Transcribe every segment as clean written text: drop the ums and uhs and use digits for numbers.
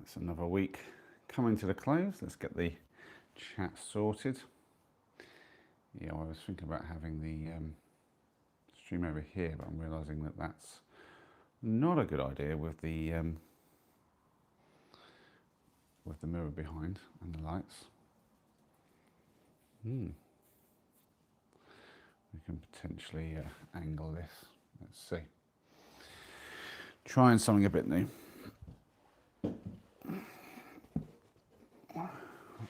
That's another week coming to the close. Let's get the chat sorted. Yeah, I was thinking about having the stream over here, but I'm realising that that's not a good idea with the mirror behind and the lights. We can potentially angle this. Let's see. Trying something a bit new.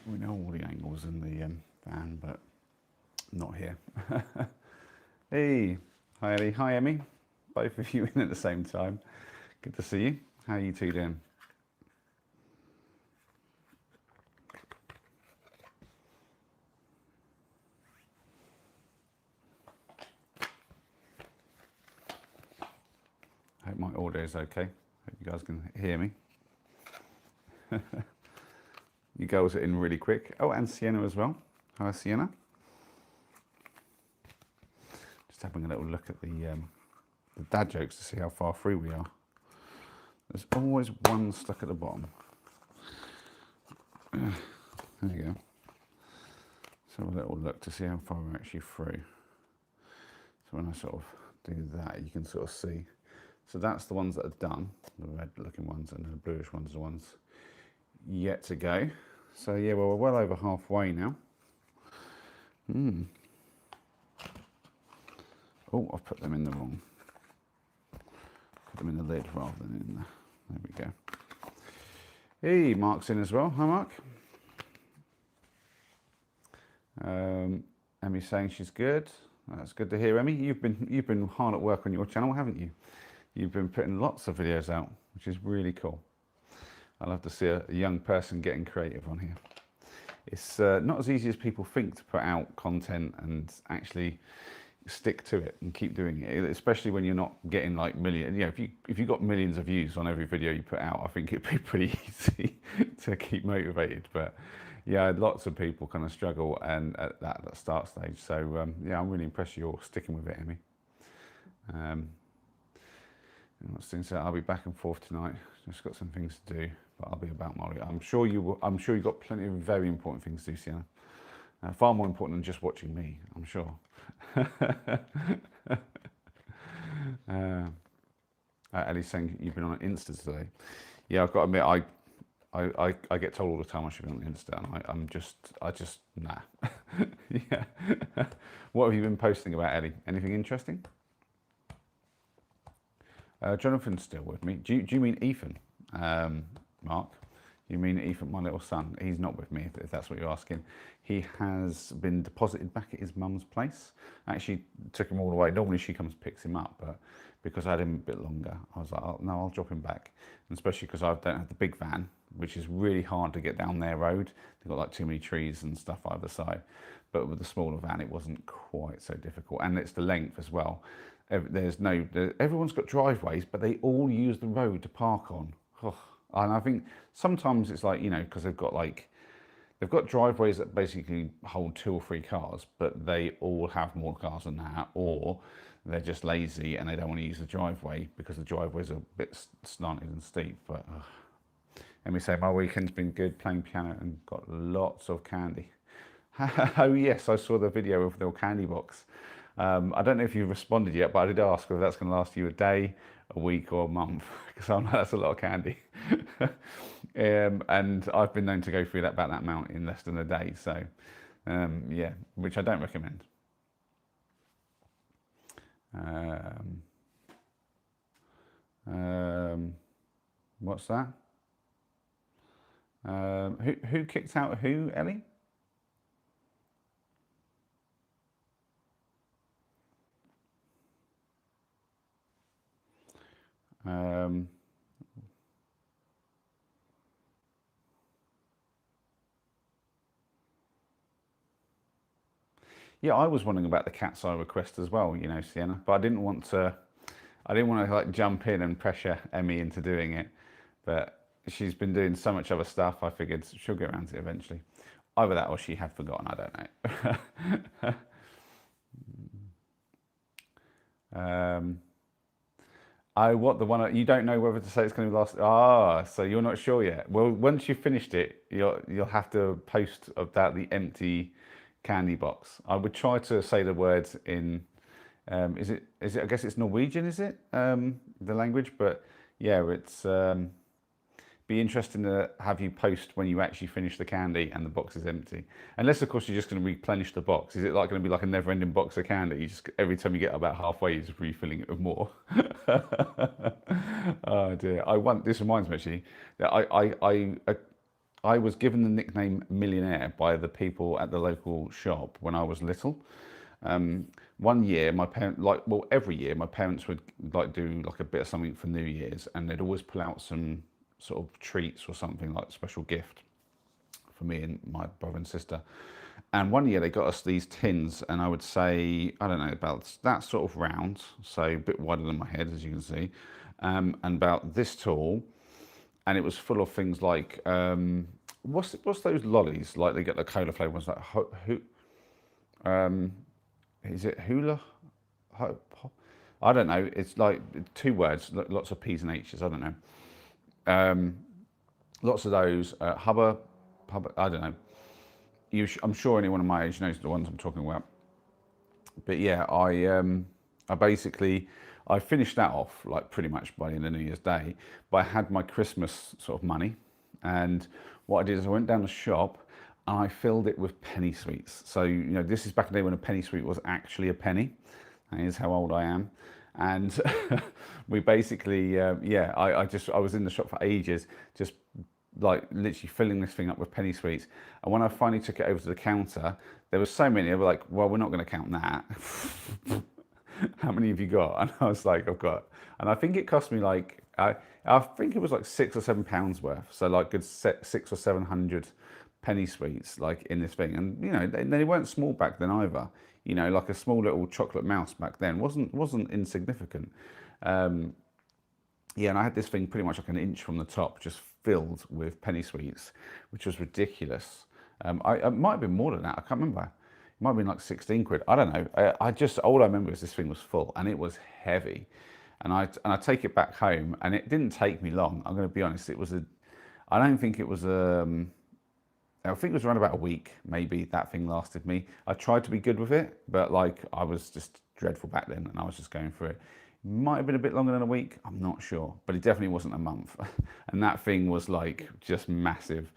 We know all the angles in the van, but not here. Hey, hi Ellie, hi Emmy. Both of you in at the same time. Good to see you. How are you two doing? I hope my audio is okay. Hope you guys can hear me. You girls are in really quick. Oh, and Sienna as well. Hi, Sienna. Just having a little look at the dad jokes to see how far through we are. There's always one stuck at the bottom. There you go. So a little look to see how far we're actually through. So when I sort of do that, you can sort of see. So that's the ones that are done, the red looking ones, and the bluish ones are the ones yet to go. So yeah, well, we're well over halfway now. Oh, I've put them in the wrong. Put them in the lid rather than in the, there we go. Hey, Mark's in as well. Hi, Mark. Emmy's saying she's good. That's good to hear, Emmy. You've been hard at work on your channel, haven't you? You've been putting lots of videos out, which is really cool. I love to see a young person getting creative on here. It's not as easy as people think to put out content and actually stick to it and keep doing it, especially when you're not getting like millions. You know, if you got millions of views on every video you put out, I think it'd be pretty easy to keep motivated. But yeah, lots of people kind of struggle and at that start stage. So yeah, I'm really impressed you're sticking with it, Emmy. I'll be back and forth tonight. Just got some things to do, but I'll be about Molly. I'm sure you've got plenty of very important things to do, Sienna. Far more important than just watching me, I'm sure. Ellie's saying you've been on Insta today. Yeah, I've got to admit, I get told all the time I should be on Insta, and I just nah. Yeah. What have you been posting about, Ellie? Anything interesting? Jonathan's still with me. Do you mean Ethan, Mark? You mean Ethan, my little son? He's not with me, if that's what you're asking. He has been deposited back at his mum's place. I actually took him all the way. Normally she comes and picks him up, but because I had him a bit longer, I was like, oh, no, I'll drop him back. And especially because I don't have the big van, which is really hard to get down their road. They've got like too many trees and stuff either side. But with the smaller van, it wasn't quite so difficult. And it's the length as well. Everyone's got driveways, but they all use the road to park on. Oh, and I think sometimes it's like, you know, because they've got driveways that basically hold 2 or 3 cars, but they all have more cars than that, or they're just lazy and they don't want to use the driveway because the driveways are a bit slanted and steep. But let me say, my weekend's been good, playing piano and got lots of candy. Oh yes, I saw the video of the candy box. I don't know if you've responded yet, but I did ask whether that's going to last you a day, a week, or a month, because I know that's a lot of candy. And I've been known to go through about that amount in less than a day. So, yeah, which I don't recommend. What's that? Who kicked out who, Ellie? Yeah, I was wondering about the cat's eye request as well, you know, Sienna, but I didn't want to like jump in and pressure Emmy into doing it. But she's been doing so much other stuff, I figured she'll get around to it eventually. Either that or she had forgotten, I don't know. what the one you don't know whether to say it's going to be last. Ah, so you're not sure yet. Well, once you've finished it, you'll have to post about the empty candy box. I would try to say the words in. Is it? I guess it's Norwegian, is it? The language, but yeah, it's. Be interesting to have you post when you actually finish the candy and the box is empty. Unless, of course, you're just going to replenish the box. Is it like going to be like a never-ending box of candy? You just every time you get about halfway, you're just refilling it with more. Oh dear! This reminds me actually that I was given the nickname Millionaire by the people at the local shop when I was little. One year, my parents, every year, my parents would like do like a bit of something for New Year's, and they'd always pull out some sort of treats or something like a special gift for me and my brother and sister. And one year they got us these tins, and I would say, I don't know, about that sort of round, so a bit wider than my head, as you can see, and about this tall. And it was full of things like, what's those lollies? Like they get the cola flavour ones, like, is it hula? I don't know. It's like two words, lots of P's and H's, I don't know. Lots of those. Hubba, I don't know. I'm sure anyone of my age knows the ones I'm talking about. But yeah, I basically, I finished that off like pretty much by the end of New Year's Day. But I had my Christmas sort of money, and what I did is I went down the shop and I filled it with penny sweets. So this is back in the day when a penny sweet was actually a penny. That is how old I am. And we basically, I was in the shop for ages, just like literally filling this thing up with penny sweets. And when I finally took it over to the counter, there were so many. They were like, well, we're not going to count that. How many have you got? And I was like, I've got, and I think it cost me like, I think it was like £6 or £7 worth. So like good 600 or 700 penny sweets like in this thing. And they weren't small back then either. Like a small little chocolate mouse back then wasn't insignificant. And I had this thing pretty much like an inch from the top, just filled with penny sweets, which was ridiculous. It might have been more than that. I can't remember. It might have been like 16 quid. I don't know. All I remember is this thing was full and it was heavy. And I take it back home, and it didn't take me long. I'm going to be honest. I don't think it was I think it was around about a week, maybe, that thing lasted me. I tried to be good with it, but like I was just dreadful back then and I was just going for it. Might have been a bit longer than a week, I'm not sure, but it definitely wasn't a month. And that thing was like just massive.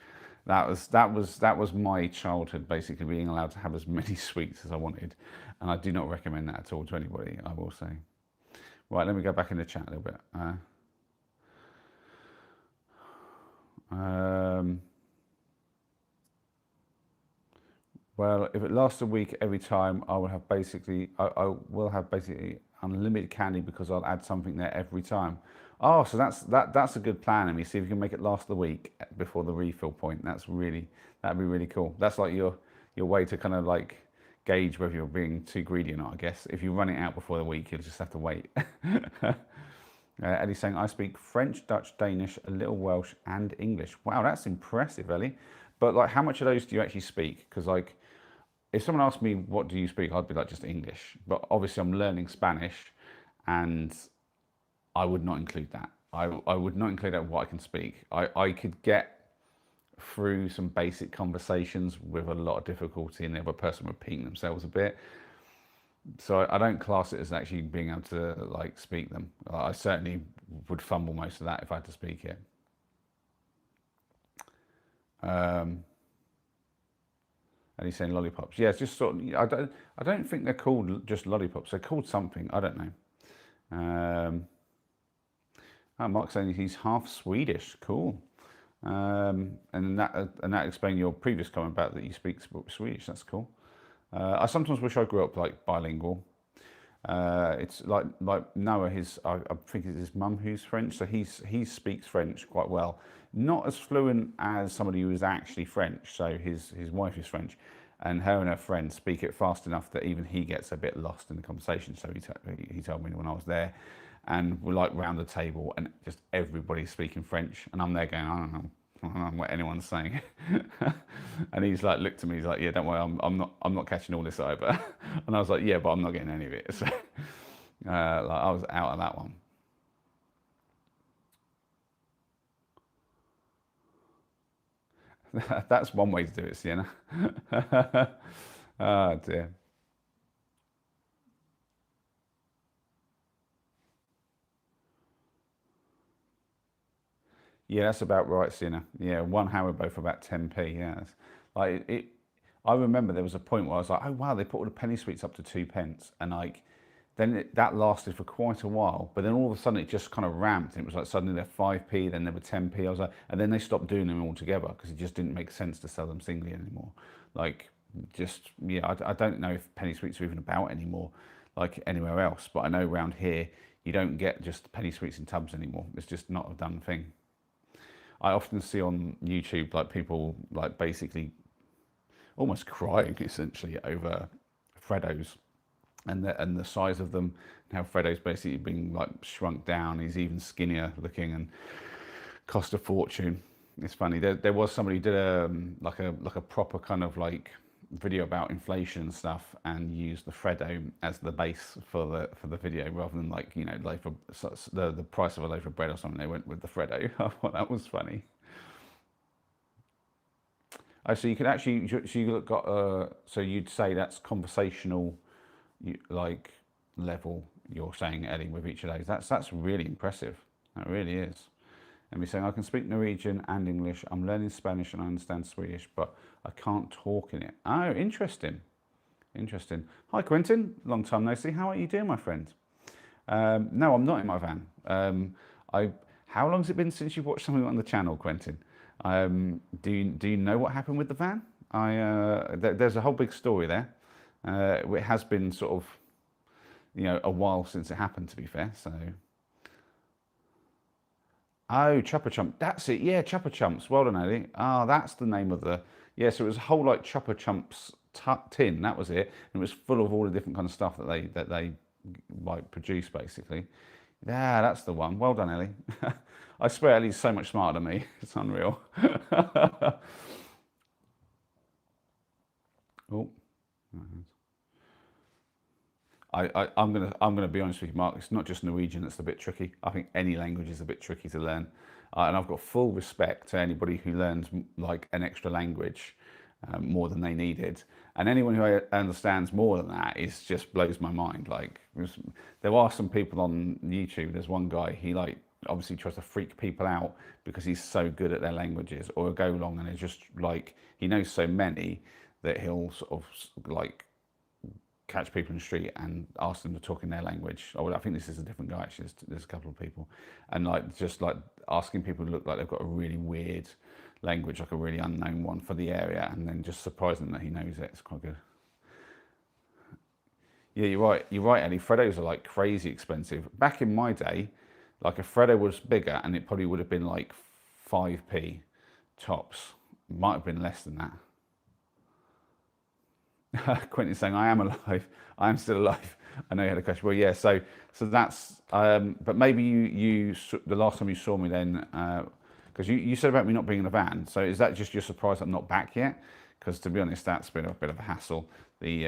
That was my childhood, basically being allowed to have as many sweets as I wanted. And I do not recommend that at all to anybody, I will say. Right, let me go back in the chat a little bit. Well, if it lasts a week every time, I will have basically unlimited candy because I'll add something there every time. Oh, so that's a good plan. And you see if you can make it last the week before the refill point. That'd be really cool. That's like your way to kind of like gauge whether you're being too greedy or not, I guess. If you run it out before the week, you'll just have to wait. Ellie's saying, I speak French, Dutch, Danish, a little Welsh and English. Wow, that's impressive, Ellie. But like, how much of those do you actually speak? Because like, if someone asked me, what do you speak? I'd be like, just English. But obviously I'm learning Spanish, and I would not include that. I would not include that what I can speak. I could get through some basic conversations with a lot of difficulty and the other person repeating themselves a bit. So I don't class it as actually being able to like speak them. I certainly would fumble most of that if I had to speak it. And he's saying lollipops. Yeah, it's just sort of, I don't think they're called just lollipops. They're called something. I don't know. Mark's saying he's half Swedish. Cool. And that explains your previous comment about that you speak Swedish. That's cool. I sometimes wish I grew up like bilingual. It's like Noah. I think it's his mum who's French, so he speaks French quite well. Not as fluent as somebody who is actually French. So his wife is French, and her friends speak it fast enough that even he gets a bit lost in the conversation. So he told me when I was there, and we're like round the table, and just everybody's speaking French, and I'm there going, I don't know what anyone's saying. And he's like looked at me, he's like, yeah, don't worry, I'm not catching all this either. And I was like, yeah, but I'm not getting any of it. So like, I was out of that one. That's one way to do it, Sienna. Oh dear. Yeah, that's about right, Sienna. Yeah, one Haribo for about 10p. Yeah, like it. I remember there was a point where I was like, oh wow, they put all the penny sweets up to 2p, and like then that lasted for quite a while. But then all of a sudden it just kind of ramped. It was like suddenly they're 5p, then they were 10p. I was like, and then they stopped doing them all together because it just didn't make sense to sell them singly anymore. Like, just yeah, I don't know if penny sweets are even about anymore, like anywhere else. But I know around here you don't get just penny sweets in tubs anymore. It's just not a done thing. I often see on YouTube like people like basically almost crying essentially over Freddos and the size of them. How Freddo's basically being like shrunk down. He's even skinnier looking and cost a fortune. It's funny. There was somebody who did like a proper kind of like video about inflation and stuff, and used the Freddo as the base for the video rather than like loaf of the price of a loaf of bread or something. They went with the Freddo. I thought that was funny. Oh, so you could actually so you got so you'd say that's conversational, like level. You're saying, Ellie, with each of those. That's really impressive. That really is. And we're saying I can speak Norwegian and English. I'm learning Spanish and I understand Swedish, but I can't talk in it. Oh, interesting. Interesting. Hi, Quentin. Long time no see. How are you doing, my friend? No, I'm not in my van. I. How long's it been since you've watched something on the channel, Quentin? Do you know what happened with the van? There's a whole big story there. It has been sort of a while since it happened. To be fair, so. Oh, Chopper Chump. That's it. Yeah, Chopper Chumps. Well done, Eddie. Ah, that's the name of the. Yeah, so it was a whole like Chopper Chumps tin. That was it. And it was full of all the different kind of stuff that they like produce basically. Yeah, that's the one. Well done, Ellie. I swear Ellie's so much smarter than me. It's unreal. Oh, I'm gonna be honest with you, Mark. It's not just Norwegian that's a bit tricky. I think any language is a bit tricky to learn, and I've got full respect to anybody who learns like an extra language more than they needed. And anyone who understands more than that is just blows my mind. Like there are some people on YouTube. There's one guy. He like obviously tries to freak people out because he's so good at their languages, or go along and it's just like he knows so many that he'll sort of like catch people in the street and ask them to talk in their language. Oh, well, I think this is a different guy actually. There's a couple of people, and like just like asking people to look like they've got a really weird language, like a really unknown one for the area, and then just surprising them that he knows it. It's quite good. Yeah, you're right. You're right, Eddie. Freddos are like crazy expensive. Back in my day, like a Freddo was bigger, and it probably would have been like 5p tops. Might have been less than that. Quentin saying, "I am alive. I am still alive." I know you had a question. Well, yeah. So that's. But maybe the last time you saw me then, because you said about me not being in a van. So is that just your surprise I'm not back yet? Because to be honest, that's been a bit of a hassle. The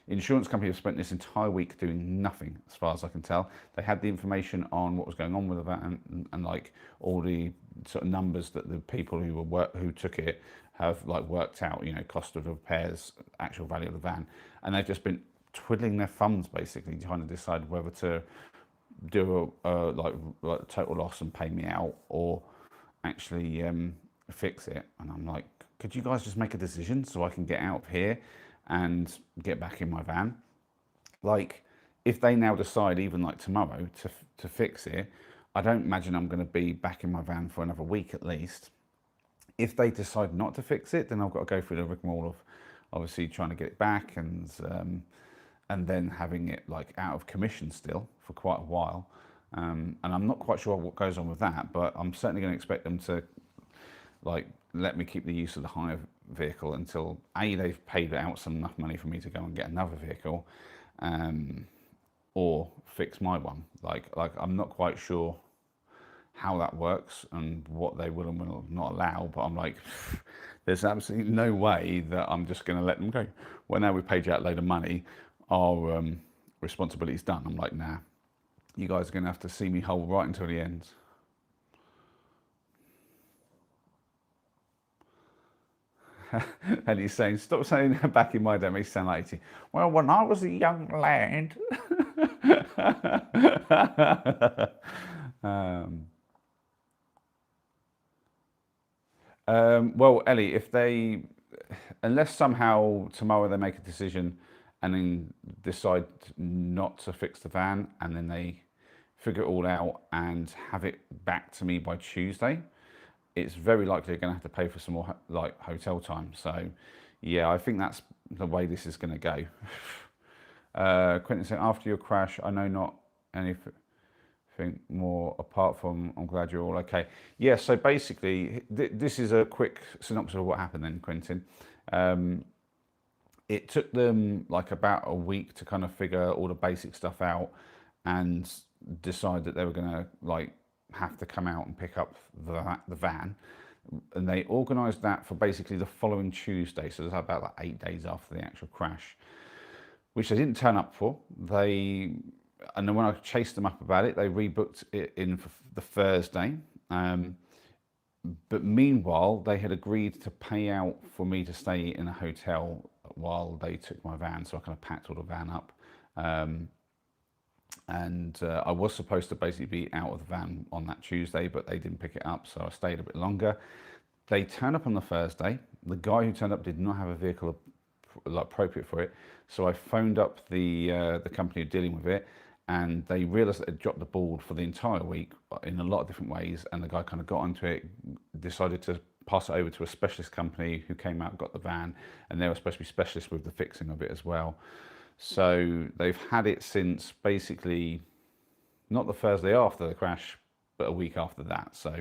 insurance company have spent this entire week doing nothing, as far as I can tell. They had the information on what was going on with the van and like all the sort of numbers that the people who took it have like worked out, cost of repairs, actual value of the van, and they've just been twiddling their thumbs basically, trying to decide whether to do like total loss and pay me out or actually fix it. And I'm like, could you guys just make a decision so I can get out of here and get back in my van? Like, if they now decide even like tomorrow to fix it, I don't imagine I'm going to be back in my van for another week at least. If they decide not to fix it, then I've got to go through the rigmarole of obviously trying to get it back and then having it like out of commission still for quite a while. And I'm not quite sure what goes on with that, but I'm certainly going to expect them to like let me keep the use of the hire vehicle until they've paid out some enough money for me to go and get another vehicle, or fix my one. Like I'm not quite sure how that works and what they will and will not allow, but I'm like, there's absolutely no way that I'm just going to let them go. Well, now we've paid you out a load of money, our responsibility's done. I'm like, nah, you guys are going to have to see me whole right until the end. And he's saying, stop saying back in my day, it makes you sound like 80. Well, when I was a young lad. um, well, Ellie, if they, unless somehow tomorrow they make a decision and then decide not to fix the van and then they figure it all out and have it back to me by Tuesday, it's very likely they're going to have to pay for some more like hotel time. So, yeah, I think that's the way this is going to go. Quentin said, after your crash, I know not anything more apart from I'm glad you're all okay. Yeah, so basically, this is a quick synopsis of what happened then, Quentin. It took them like about a week to kind of figure all the basic stuff out and decide that they were going to like have to come out and pick up the van. And they organised that for basically the following Tuesday, so it was about like 8 days after the actual crash, which they didn't turn up for. And then when I chased them up about it, they rebooked it in for the Thursday. But meanwhile, they had agreed to pay out for me to stay in a hotel while they took my van. So I kind of packed all the van up. And I was supposed to basically be out of the van on that Tuesday, but they didn't pick it up. So I stayed a bit longer. They turned up on the Thursday. The guy who turned up did not have a vehicle appropriate for it. So I phoned up the company dealing with it, and they realised that they'd dropped the ball for the entire week in a lot of different ways. And the guy kind of got onto it, decided to pass it over to a specialist company who came out, got the van, and they were supposed to be specialists with the fixing of it as well. So they've had it since basically not the Thursday after the crash, but a week after that. So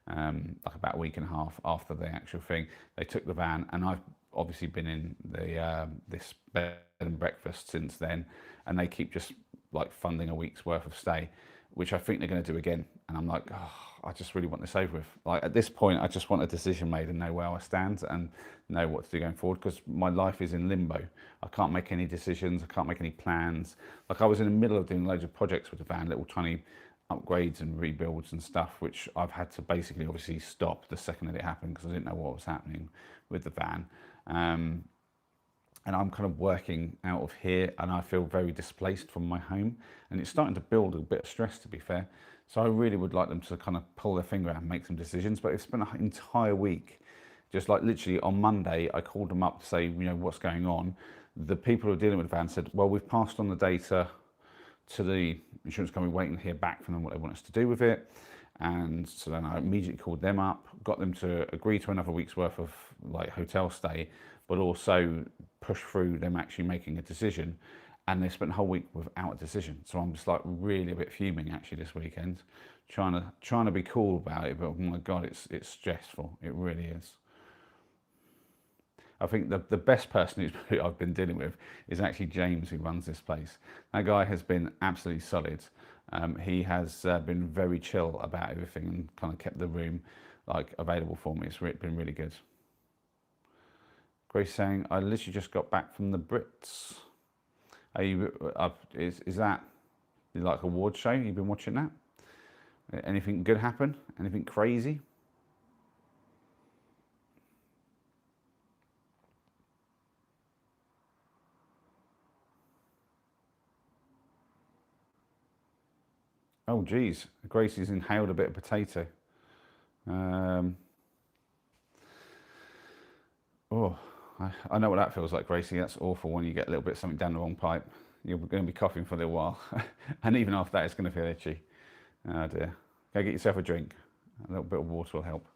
like about a week and a half after the actual thing, they took the van, and I've obviously been in the this bed and breakfast since then, and they keep just like funding a week's worth of stay, which I think they're going to do again. And I'm like, oh, I just really want this over with. Like at this point, I just want a decision made and know where I stand and know what to do going forward, because my life is in limbo. I can't make any decisions. I can't make any plans. Like I was in the middle of doing loads of projects with the van, little tiny upgrades and rebuilds and stuff, which I've had to basically obviously stop the second that it happened because I didn't know what was happening with the van. And I'm kind of working out of here, and I feel very displaced from my home, and it's starting to build a bit of stress, to be fair. So I really would like them to kind of pull their finger out and make some decisions, but it's been an entire week. Just like literally on Monday, I called them up to say, you know, what's going on. The people who are dealing with the van said, well, we've passed on the data to the insurance company, waiting to hear back from them what they want us to do with it. And so then I immediately called them up, got them to agree to another week's worth of like hotel stay, but also push through them actually making a decision. And they spent the whole week without a decision. So I'm just like really a bit fuming actually this weekend, trying to be cool about it. But oh my God, it's stressful. It really is. I think the best person who I've been dealing with is actually James, who runs this place. That guy has been absolutely solid. He has been very chill about everything and kind of kept the room like available for me. It's been really good. Grace saying, I literally just got back from the Brits. Are you, is that like a award show? You've been watching that? Anything good happen? Anything crazy? Oh, geez. Gracie's inhaled a bit of potato. Oh, I know what that feels like, Gracie. That's awful when you get a little bit of something down the wrong pipe. You're going to be coughing for a little while. And even after that, it's going to feel itchy. Oh, dear. Go get yourself a drink. A little bit of water will help.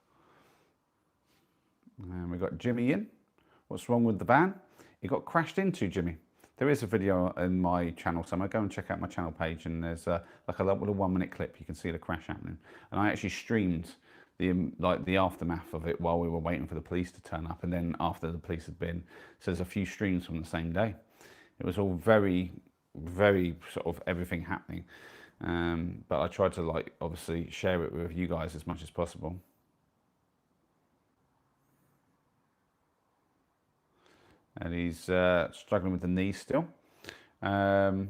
And we've got Jimmy in. What's wrong with the van? It got crashed into, Jimmy. There is a video in my channel somewhere. Go and check out my channel page, and there's like a little 1-minute clip. You can see the crash happening. And I actually streamed the aftermath of it while we were waiting for the police to turn up, and then after the police had been. So there's a few streams from the same day. It was all very, very sort of everything happening. But I tried to like obviously share it with you guys as much as possible. And he's struggling with the knee still. That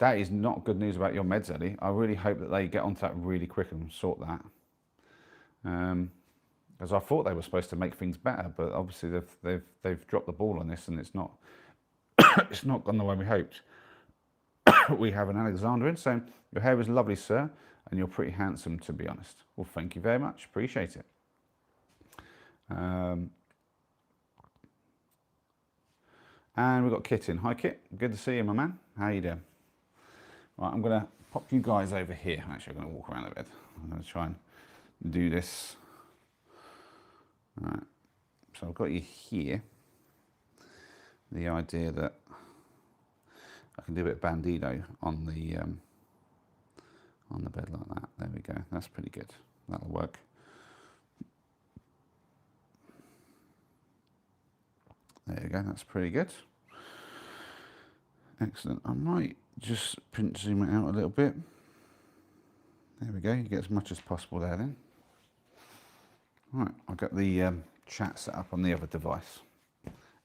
is not good news about your meds, Eddie. I really hope that they get onto that really quick and sort that. Because I thought they were supposed to make things better, but obviously they've dropped the ball on this, and it's not it's not gone the way we hoped. We have an Alexander in saying, your hair is lovely, sir, and you're pretty handsome, to be honest. Well, thank you very much. Appreciate it. And we've got Kit in. Hi, Kit. Good to see you, my man. How you doing? Right, I'm going to pop you guys over here. Actually, I'm going to walk around a bit. I'm going to try and do this. All right. So I've got you here. The idea that I can do a bit of Bandido on the bed like that. There we go. That's pretty good. That'll work. There you go. That's pretty good. Excellent. I might just pinch zoom it out a little bit. There we go. You get as much as possible there then. Right. I've got the chat set up on the other device,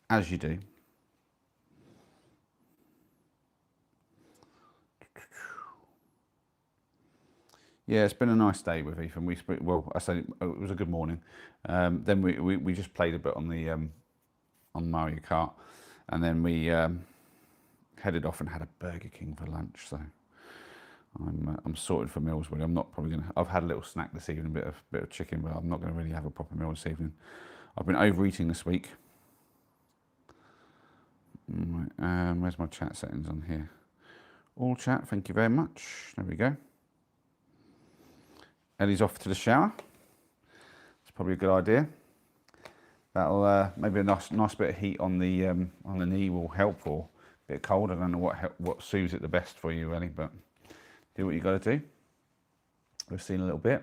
as you do. Yeah, it's been a nice day with Ethan. Well, I say it was a good morning. Then we just played a bit on the on Mario Kart, and then we headed off and had a Burger King for lunch. So I'm sorted for meals. Really, I'm not probably gonna. I've had a little snack this evening, a bit of chicken, but I'm not going to really have a proper meal this evening. I've been overeating this week. Right, where's my chat settings on here? All chat. Thank you very much. There we go. Ellie's off to the shower. It's probably a good idea. That'll maybe a nice bit of heat on the knee will help, or a bit cold. I don't know what soothes it the best for you, Ellie, but do what you got to do. We've seen a little bit.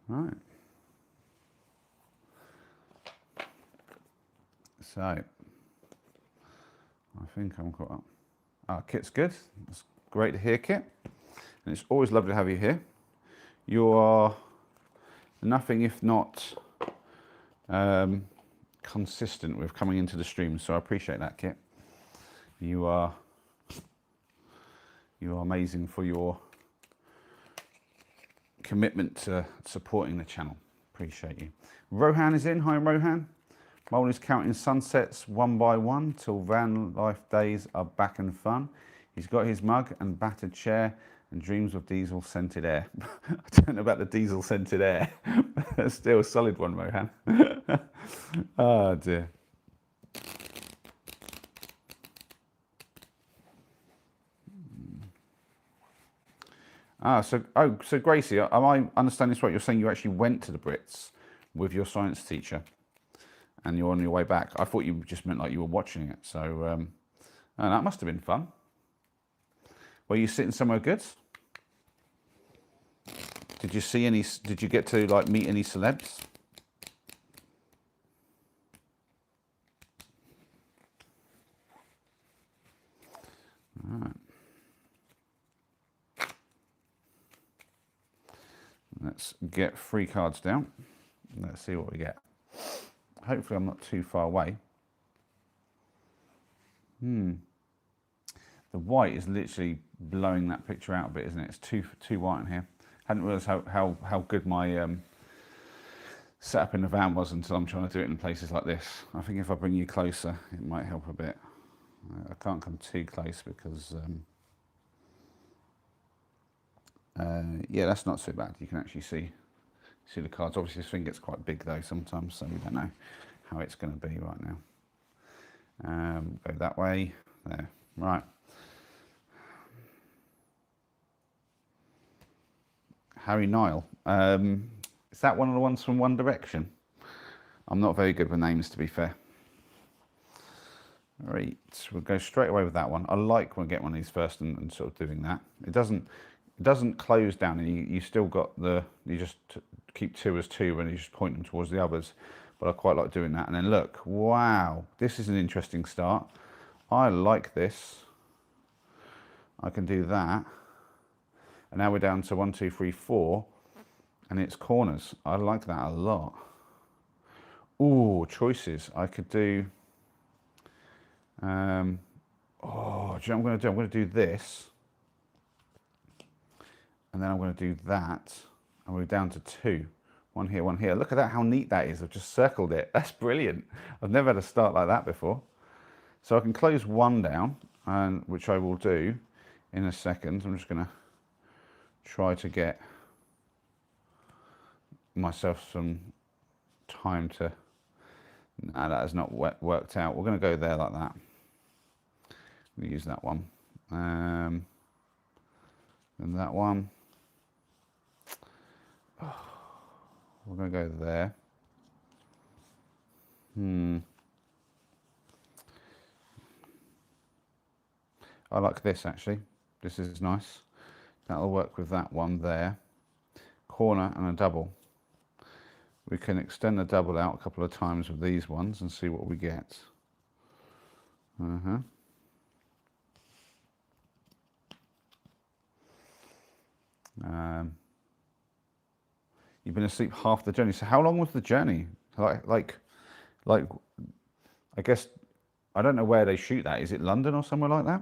Right. So I think I'm caught up. Ah, Kit's good. It's great to hear, Kit. And it's always lovely to have you here. You are nothing if not consistent with coming into the stream, so I appreciate that, Kit. You are amazing for your commitment to supporting the channel. Appreciate you. Rohan is in. Hi, Rohan. Mole is counting sunsets one by one till van life days are back and fun. He's got his mug and battered chair and dreams of diesel scented air. I don't know about the diesel scented air. That's still a solid one, Rohan. Oh dear. So Gracie, am I understanding this right? You're saying you actually went to the Brits with your science teacher, and you're on your way back. I thought you just meant like you were watching it. So that must have been fun. Were you sitting somewhere good? Did you see any? Did you get to like meet any celebs? All right. Let's get 3 cards down. Let's see what we get. Hopefully I'm not too far away. The white is literally blowing that picture out a bit, isn't it? It's too white in here. Hadn't realised how good my setup in the van was until I'm trying to do it in places like this. I think if I bring you closer, it might help a bit. I can't come too close because yeah, that's not so bad. You can actually see the cards. Obviously this thing gets quite big though sometimes, so we don't know how it's going to be right now. Go that way. There. Right. Harry Nile. Is that one of the ones from One Direction? I'm not very good with names, to be fair. Right, we'll go straight away with that one. I like when I get one of these first and sort of doing that. It doesn't close down, and you still got you just keep 2 as 2 and you just point them towards the others. But I quite like doing that. And then look, wow, this is an interesting start. I like this. I can do that. And now we're down to 1, 2, 3, 4, and it's corners. I like that a lot. Ooh, choices. I could do. Do you know what I'm going to do? I'm going to do this. And then I'm going to do that, and we're down to 2. One here, one here. Look at that, how neat that is. I've just circled it. That's brilliant. I've never had a start like that before. So I can close 1 down, and which I will do in a second. I'm just going to try to get myself some time to... No, that has not worked out. We're going to go there like that. We'll use that one. And that one. We're going to go there. I like this actually. This is nice. That'll work with that one there. Corner and a double. We can extend the double out a couple of times with these ones and see what we get. You've been asleep half the journey. So how long was the journey? Like, I guess, I don't know where they shoot that. Is it London or somewhere like that?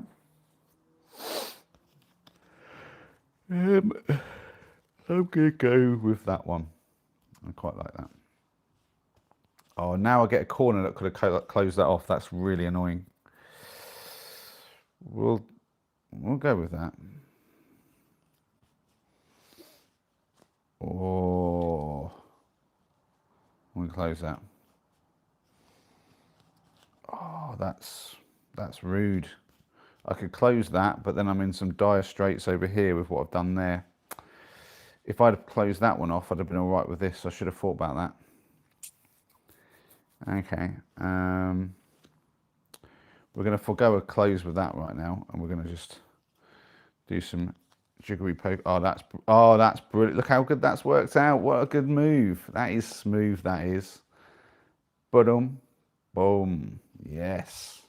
I'm gonna go with that one. I quite like that. Oh, now I get a corner that could have closed that off. That's really annoying. We'll go with that. Oh, we'll close that. Oh, that's rude. I could close that, but then I'm in some dire straits over here with what I've done there. If I'd have closed that one off, I'd have been all right with this. I should have thought about that. Okay. We're going to forego a close with that right now, and we're going to just do some jiggery poke. Oh, that's brilliant. Look how good that's worked out. What a good move. That is smooth, that is. Boom. Boom. Yes.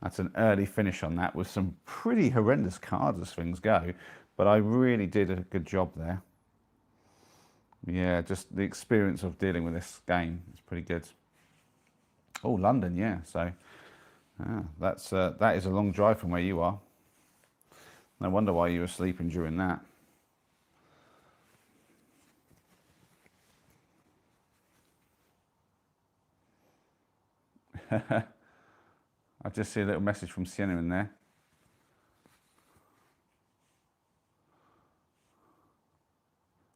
That's an early finish on that with some pretty horrendous cards as things go. But I really did a good job there. Yeah, just the experience of dealing with this game is pretty good. Oh, London, yeah. So that is a long drive from where you are. No wonder why you were sleeping during that. I just see a little message from Sienna in there.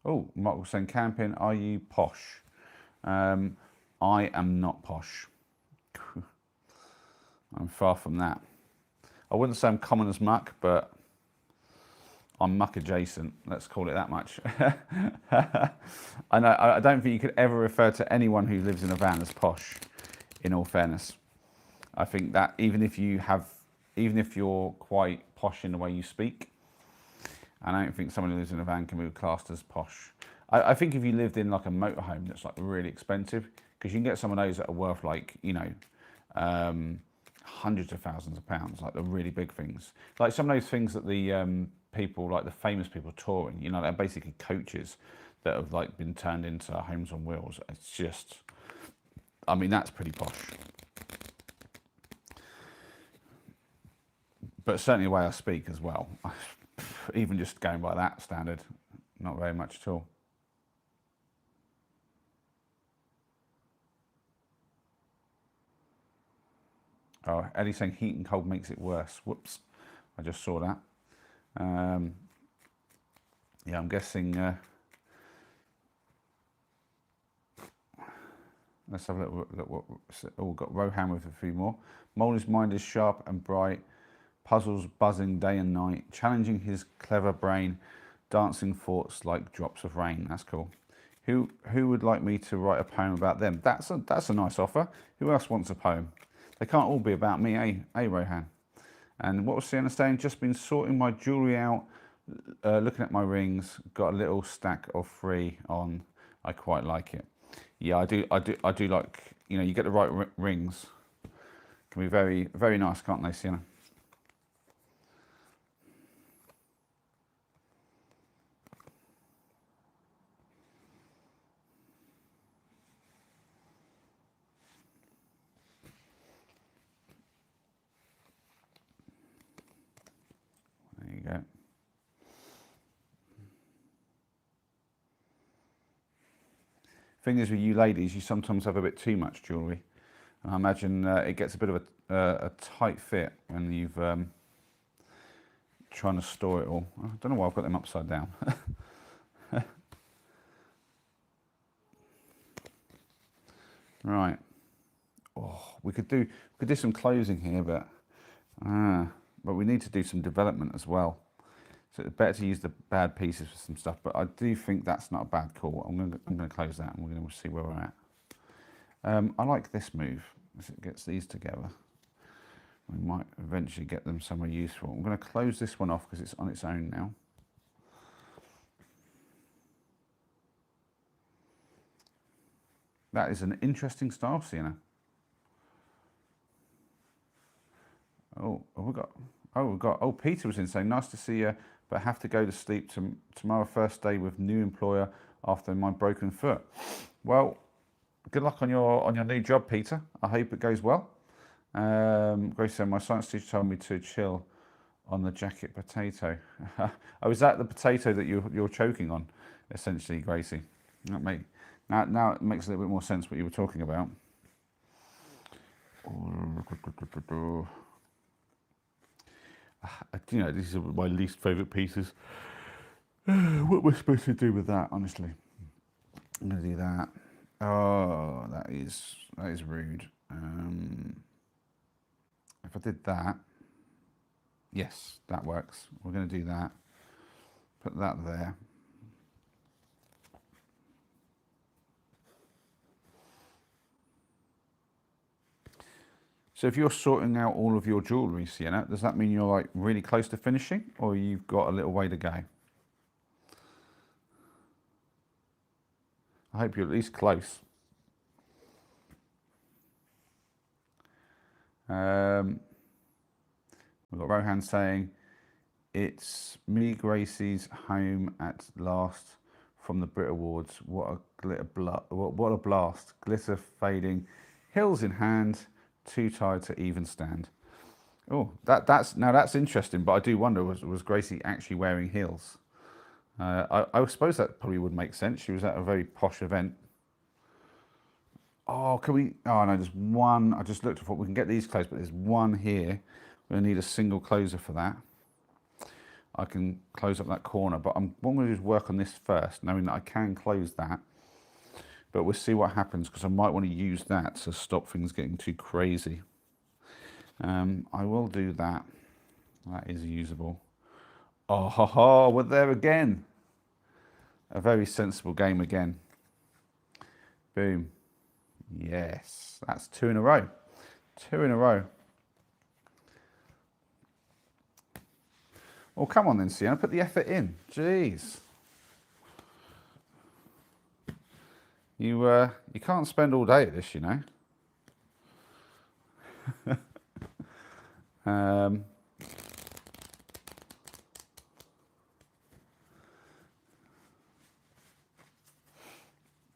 Oh, Mark was saying, camping, are you posh? I am not posh. I'm far from that. I wouldn't say I'm common as muck, but I'm muck adjacent. Let's call it that much. I don't think you could ever refer to anyone who lives in a van as posh, in all fairness. I think that even if you're quite posh in the way you speak, I don't think someone who lives in a van can be classed as posh. I think if you lived in like a motorhome that's like really expensive, because you can get some of those that are worth like, you know, hundreds of thousands of pounds, like the really big things. Like some of those things that the people, like the famous people touring, you know, they're basically coaches that have like been turned into homes on wheels. It's just, I mean, that's pretty posh. But certainly the way I speak as well. Even just going by that standard, not very much at all. Oh, Eddie's saying heat and cold makes it worse. Whoops, I just saw that. Yeah, I'm guessing. Let's have a look. Oh, we've got Rohan with a few more. Molly's mind is sharp and bright. Puzzles buzzing day and night, challenging his clever brain, dancing thoughts like drops of rain. That's cool. Who would like me to write a poem about them? That's a nice offer. Who else wants a poem? They can't all be about me, eh, Rohan? And what was Sienna saying? Just been sorting my jewellery out, looking at my rings. Got a little stack of 3 on. I quite like it. Yeah, I do like, you know, you get the right rings. Can be very, very nice, can't they, Sienna? There you go. Thing is with you ladies, you sometimes have a bit too much jewellery. And I imagine it gets a bit of a tight fit when you've trying to store it all. I don't know why I've got them upside down. Right. Oh, we could do some closing here, but we need to do some development as well. So it's better to use the bad pieces for some stuff. But I do think that's not a bad call. I'm going to close that, and we're going to see where we're at. I like this move as it gets these together. We might eventually get them somewhere useful. I'm going to close this one off because it's on its own now. That is an interesting style, Sienna. Oh, Peter was in saying, nice to see you, but have to go to sleep tomorrow, first day with new employer after my broken foot. Well, good luck on your new job, Peter. I hope it goes well. Grace said, my science teacher told me to chill on the jacket potato. Oh, is that the potato that you're choking on, essentially, Gracie? Now it makes a little bit more sense what you were talking about. You know, these are my least favourite pieces. What we're supposed to do with that, honestly? I'm going to do that. Oh, that is rude. If I did that, yes, that works. We're going to do that. Put that there. So if you're sorting out all of your jewellery, Sienna, does that mean you're like really close to finishing, or you've got a little way to go? I hope you're at least close. We've got Rohan saying, it's me, Gracie's home at last from the Brit Awards. What a blast. Glitter fading, hills in hand, too tired to even stand. Oh, that's interesting, but I do wonder, was Gracie actually wearing heels? I suppose that probably would make sense. She was at a very posh event. Oh, can we? Oh no, there's one. I just looked for. We can get these closed, but there's one here. We're gonna need a single closer for that. I can close up that corner, but what I'm going to do is work on this first, knowing that I can close that. But we'll see what happens, because I might want to use that to stop things getting too crazy. I will do that. That is usable. Oh, ha, ha, we're there again. A very sensible game again. Boom. Yes, that's 2 in a row. 2 in a row. Well, come on then, Sienna, put the effort in. Jeez. You can't spend all day at this, you know.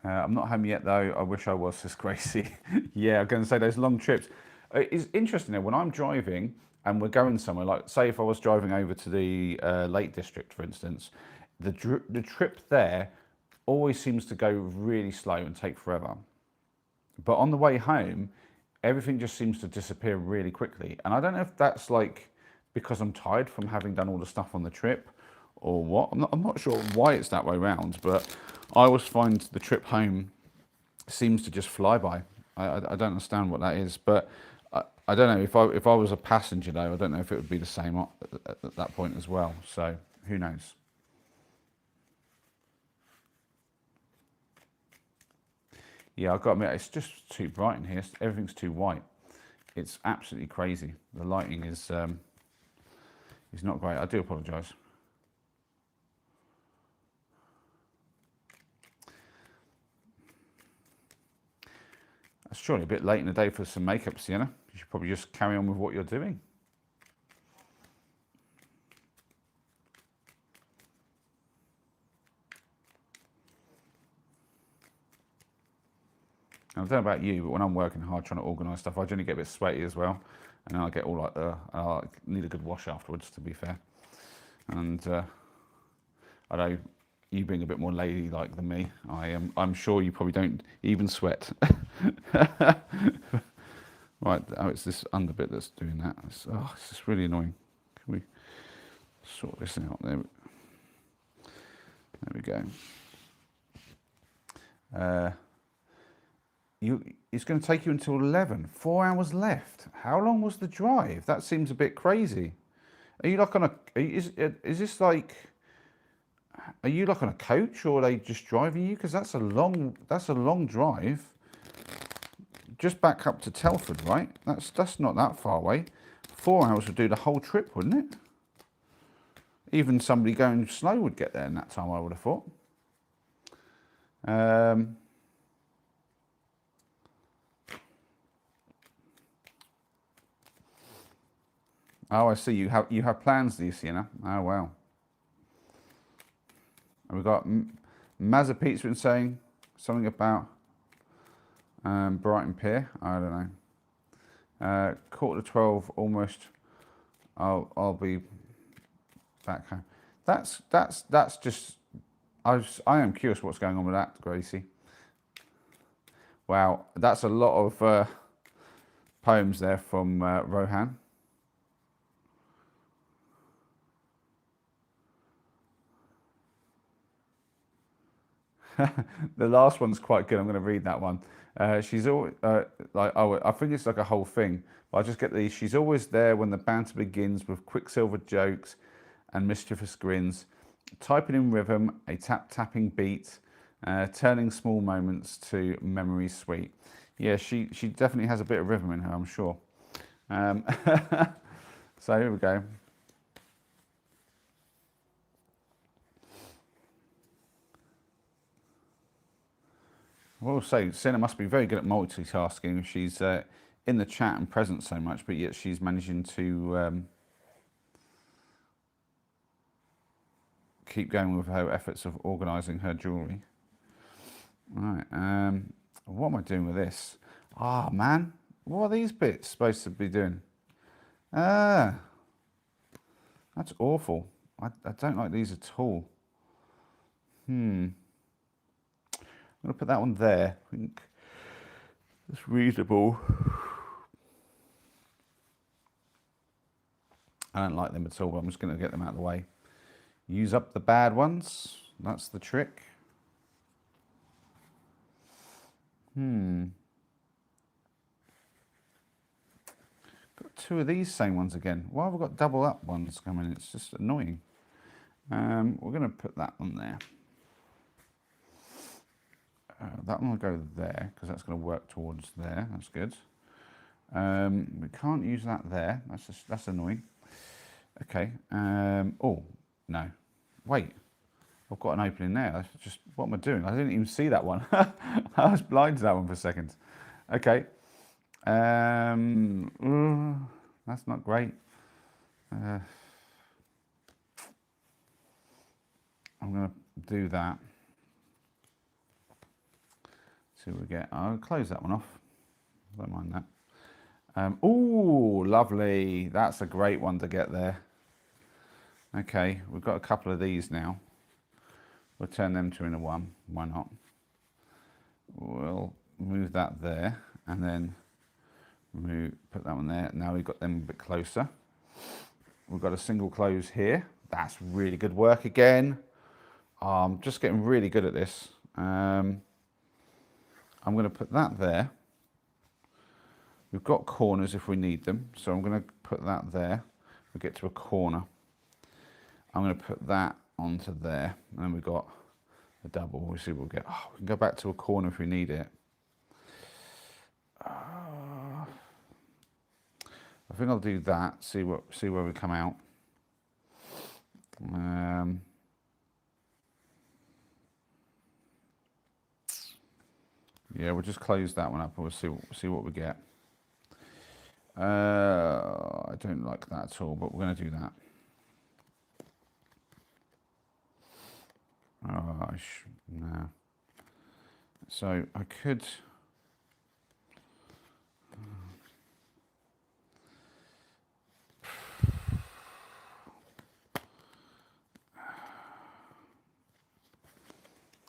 I'm not home yet, though. I wish I was, says Gracie. Yeah, I'm going to say those long trips. It's interesting, though, when I'm driving and we're going somewhere, like, say if I was driving over to the Lake District, for instance, the trip there always seems to go really slow and take forever. But on the way home, everything just seems to disappear really quickly. And I don't know if that's like because I'm tired from having done all the stuff on the trip or what. I'm not sure why it's that way round, but I always find the trip home seems to just fly by. I don't understand what that is, but I don't know. If I was a passenger though, I don't know if it would be the same at that point as well. So who knows? Yeah, I've got to admit, it's just too bright in here. Everything's too white. It's absolutely crazy. The lighting is not great. I do apologise. It's surely a bit late in the day for some makeup, Sienna. You should probably just carry on with what you're doing. I don't know about you, but when I'm working hard trying to organise stuff, I generally get a bit sweaty as well. And then I get all like, I need a good wash afterwards, to be fair. And I know you being a bit more ladylike than me. I'm sure you probably don't even sweat. Right, oh, it's this under bit that's doing that. It's just really annoying. Can we sort this out? There we go. It's going to take you until 11. 4 hours left. How long was the drive? That seems a bit crazy. Are you like on a? Is this like? Are you like on a coach, or are they just driving you? Because that's a long drive. Just back up to Telford, right? That's not that far away. 4 hours would do the whole trip, wouldn't it? Even somebody going slow would get there in that time, I would have thought. Oh, I see. You have plans, do you, Sienna? Oh, wow. And we've got Mazza Pete's been saying something about Brighton Pier. I don't know. 11:45, almost. I'll be back home. That's just. I am curious what's going on with that, Gracie. Wow, that's a lot of poems there from Rohan. The last one's quite good. I'm going to read that one. She's always like, oh, I think it's like a whole thing, but I just get these. She's always there when the banter begins with quicksilver jokes and mischievous grins, typing in rhythm, a tapping beat, turning small moments to memories sweet. Yeah, she definitely has a bit of rhythm in her, I'm sure. So here we go. I will say, Sienna must be very good at multitasking. She's in the chat and present so much, but yet she's managing to keep going with her efforts of organising her jewellery. Right, what am I doing with this? Ah, man, what are these bits supposed to be doing? That's awful. I don't like these at all. I'm going to put that one there. I think it's reasonable. I don't like them at all, but I'm just going to get them out of the way. Use up the bad ones. That's the trick. Got two of these same ones again. Why have we got double up ones coming? It's just annoying. We're going to put that one there. That one will go there because that's going to work towards there. That's good. We can't use that there. That's annoying. Okay. Oh no, wait. I've got an opening there. That's just what am I doing? I didn't even see that one. I was blind to that one for a second. Okay. That's not great. I'm going to do that. See what we get. I'll close that one off. Don't mind that. Oh, lovely. That's a great one to get there. Okay, we've got a couple of these now. We'll turn them two into one. Why not? We'll move that there and then put that one there. Now we've got them a bit closer. We've got a single close here. That's really good work again. I'm just getting really good at this. I'm going to put that there. We've got corners if we need them, so I'm going to put that there. We get to a corner. I'm going to put that onto there, and then we've got a double. We'll see what we'll get. Oh, we can go back to a corner if we need it. I think I'll do that. See where we come out. Yeah, we'll just close that one up. We'll see what we get. I don't like that at all, but we're going to do that. Oh, no. So I could.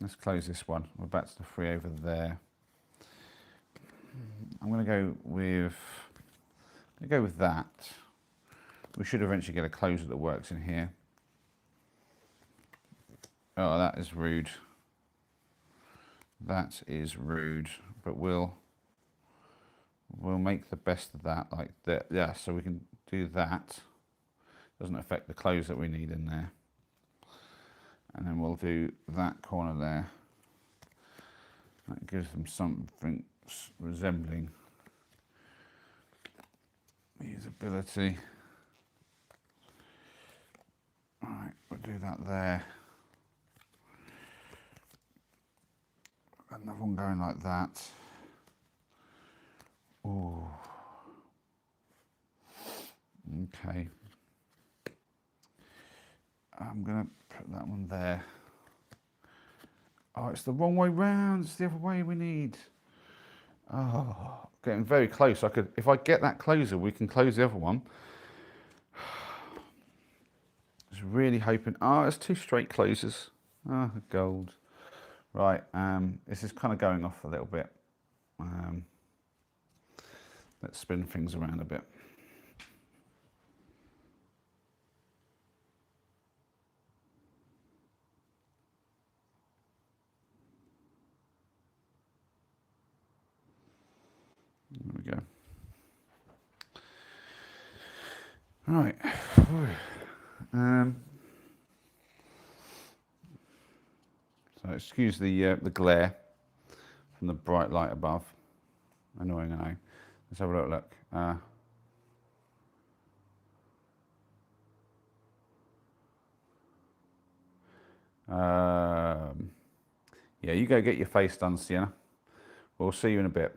Let's close this one. We're back to the 3 over there. I'm going to go with that. We should eventually get a closer that works in here. Oh, that is rude. That is rude, but we'll make the best of that, like that. Yeah, so we can do that. Doesn't affect the close that we need in there. And then we'll do that corner there. That gives them something resembling usability. All right, we'll do that there. Another one going like that. Oh, okay. I'm going to put that one there. Oh, it's the wrong way round. It's the other way we need. Oh, getting very close. I could, if I get that closer, we can close the other one. Just really hoping. Oh, it's 2 straight closes. Ah, oh, gold. Right, this is kind of going off a little bit. Let's spin things around a bit. There we go. Right. So excuse the glare from the bright light above. Annoying, I know. Let's have a little look. Yeah, you go get your face done, Sienna. We'll see you in a bit.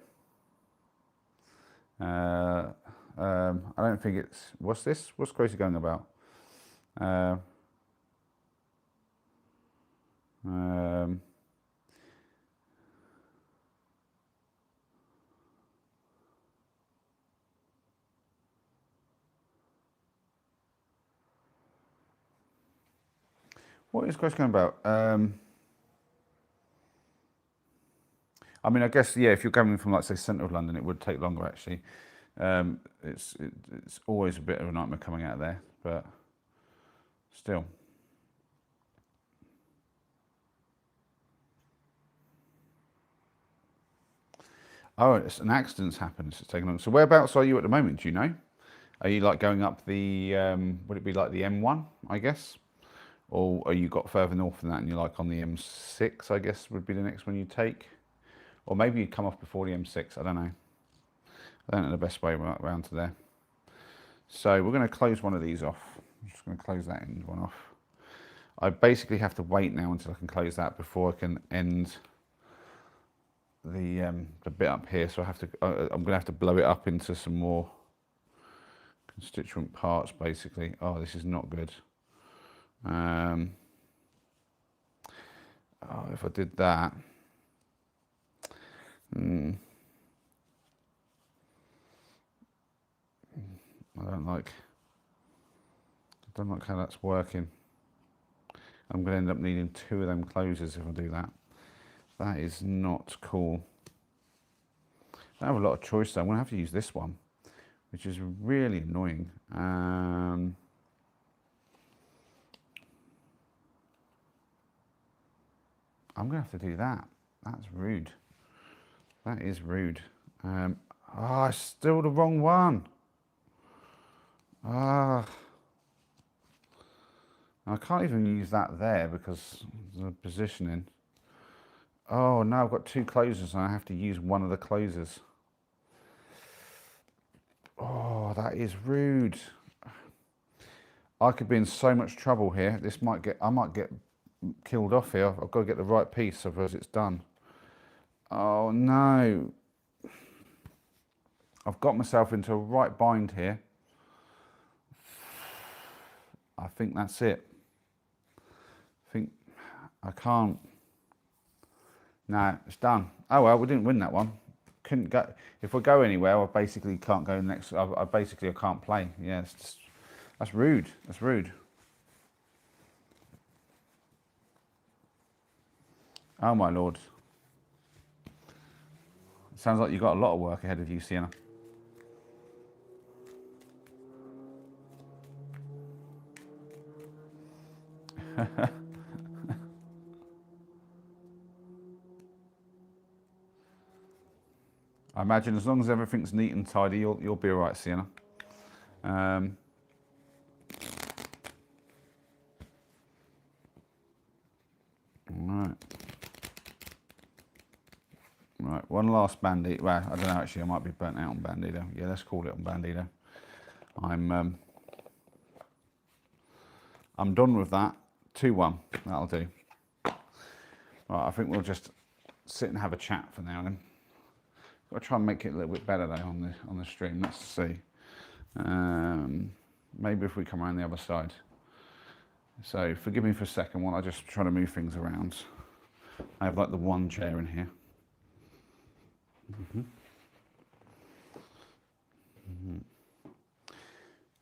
I don't think it's... What's this? What's Gracie going about? What is Gracie going about? I mean, I guess, yeah, if you're coming from, like, say, centre of London, it would take longer, actually. It's always a bit of a nightmare coming out of there, but still. Oh, it's an accident's happened. It's taken long. So whereabouts are you at the moment? Do you know? Are you like going up the? Would it be like the M1? I guess, or are you got further north than that and you're like on the M6? I guess would be the next one you take, or maybe you come off before the M6. I don't know. I don't know the best way around to there. So we're going to close one of these off. I'm just going to close that end one off. I basically have to wait now until I can close that before I can end the bit up here. So I have to. I'm going to have to blow it up into some more constituent parts, basically. Oh, this is not good. Oh, if I did that. I don't like how that's working. I'm going to end up needing 2 of them closers if I do that. That is not cool. I don't have a lot of choice though. I'm going to have to use this one, which is really annoying. I'm going to have to do that. That's rude. That is rude. It's still the wrong one. I can't even use that there because of the positioning. Oh no, I've got 2 closers and I have to use one of the closers. Oh, that is rude. I could be in so much trouble here. I might get killed off here. I've got to get the right piece, otherwise it's done. Oh no. I've got myself into a right bind here. I think that's it. I think I can't. No, it's done. Oh well, we didn't win that one. Couldn't go. If we go anywhere, I basically can't go next. I can't play. Yeah, that's rude. That's rude. Oh my lord. Sounds like you've got a lot of work ahead of you, Sienna. I imagine as long as everything's neat and tidy, you'll be all right, Sienna. Right. Right, one last Bandido. Well, I don't know, actually, I might be burnt out on Bandido. Yeah, let's call it on Bandido. I'm done with that. 2-1, that'll do. Right, I think we'll just sit and have a chat for now then. Got to try and make it a little bit better though on the stream. Let's see. Maybe if we come around the other side. So forgive me for a second while I just try to move things around. I have like the one chair in here.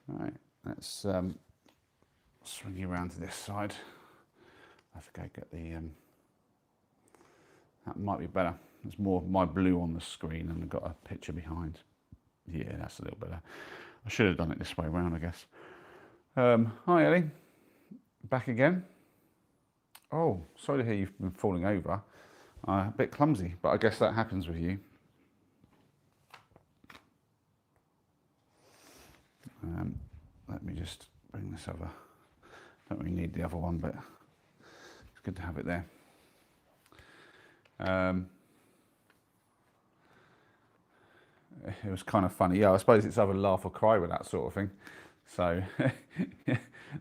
Right, let's swing you around to this side. I have to go get the. That might be better. There's more of my blue on the screen and I've got a picture behind. Yeah, that's a little better. I should have done it this way around, I guess. Hi, Ellie. Back again. Oh, sorry to hear you've been falling over. A bit clumsy, but I guess that happens with you. Let me just bring this over. Don't really need the other one, but it's good to have it there. It was kind of funny. Yeah, I suppose it's either laugh or cry with that sort of thing. So,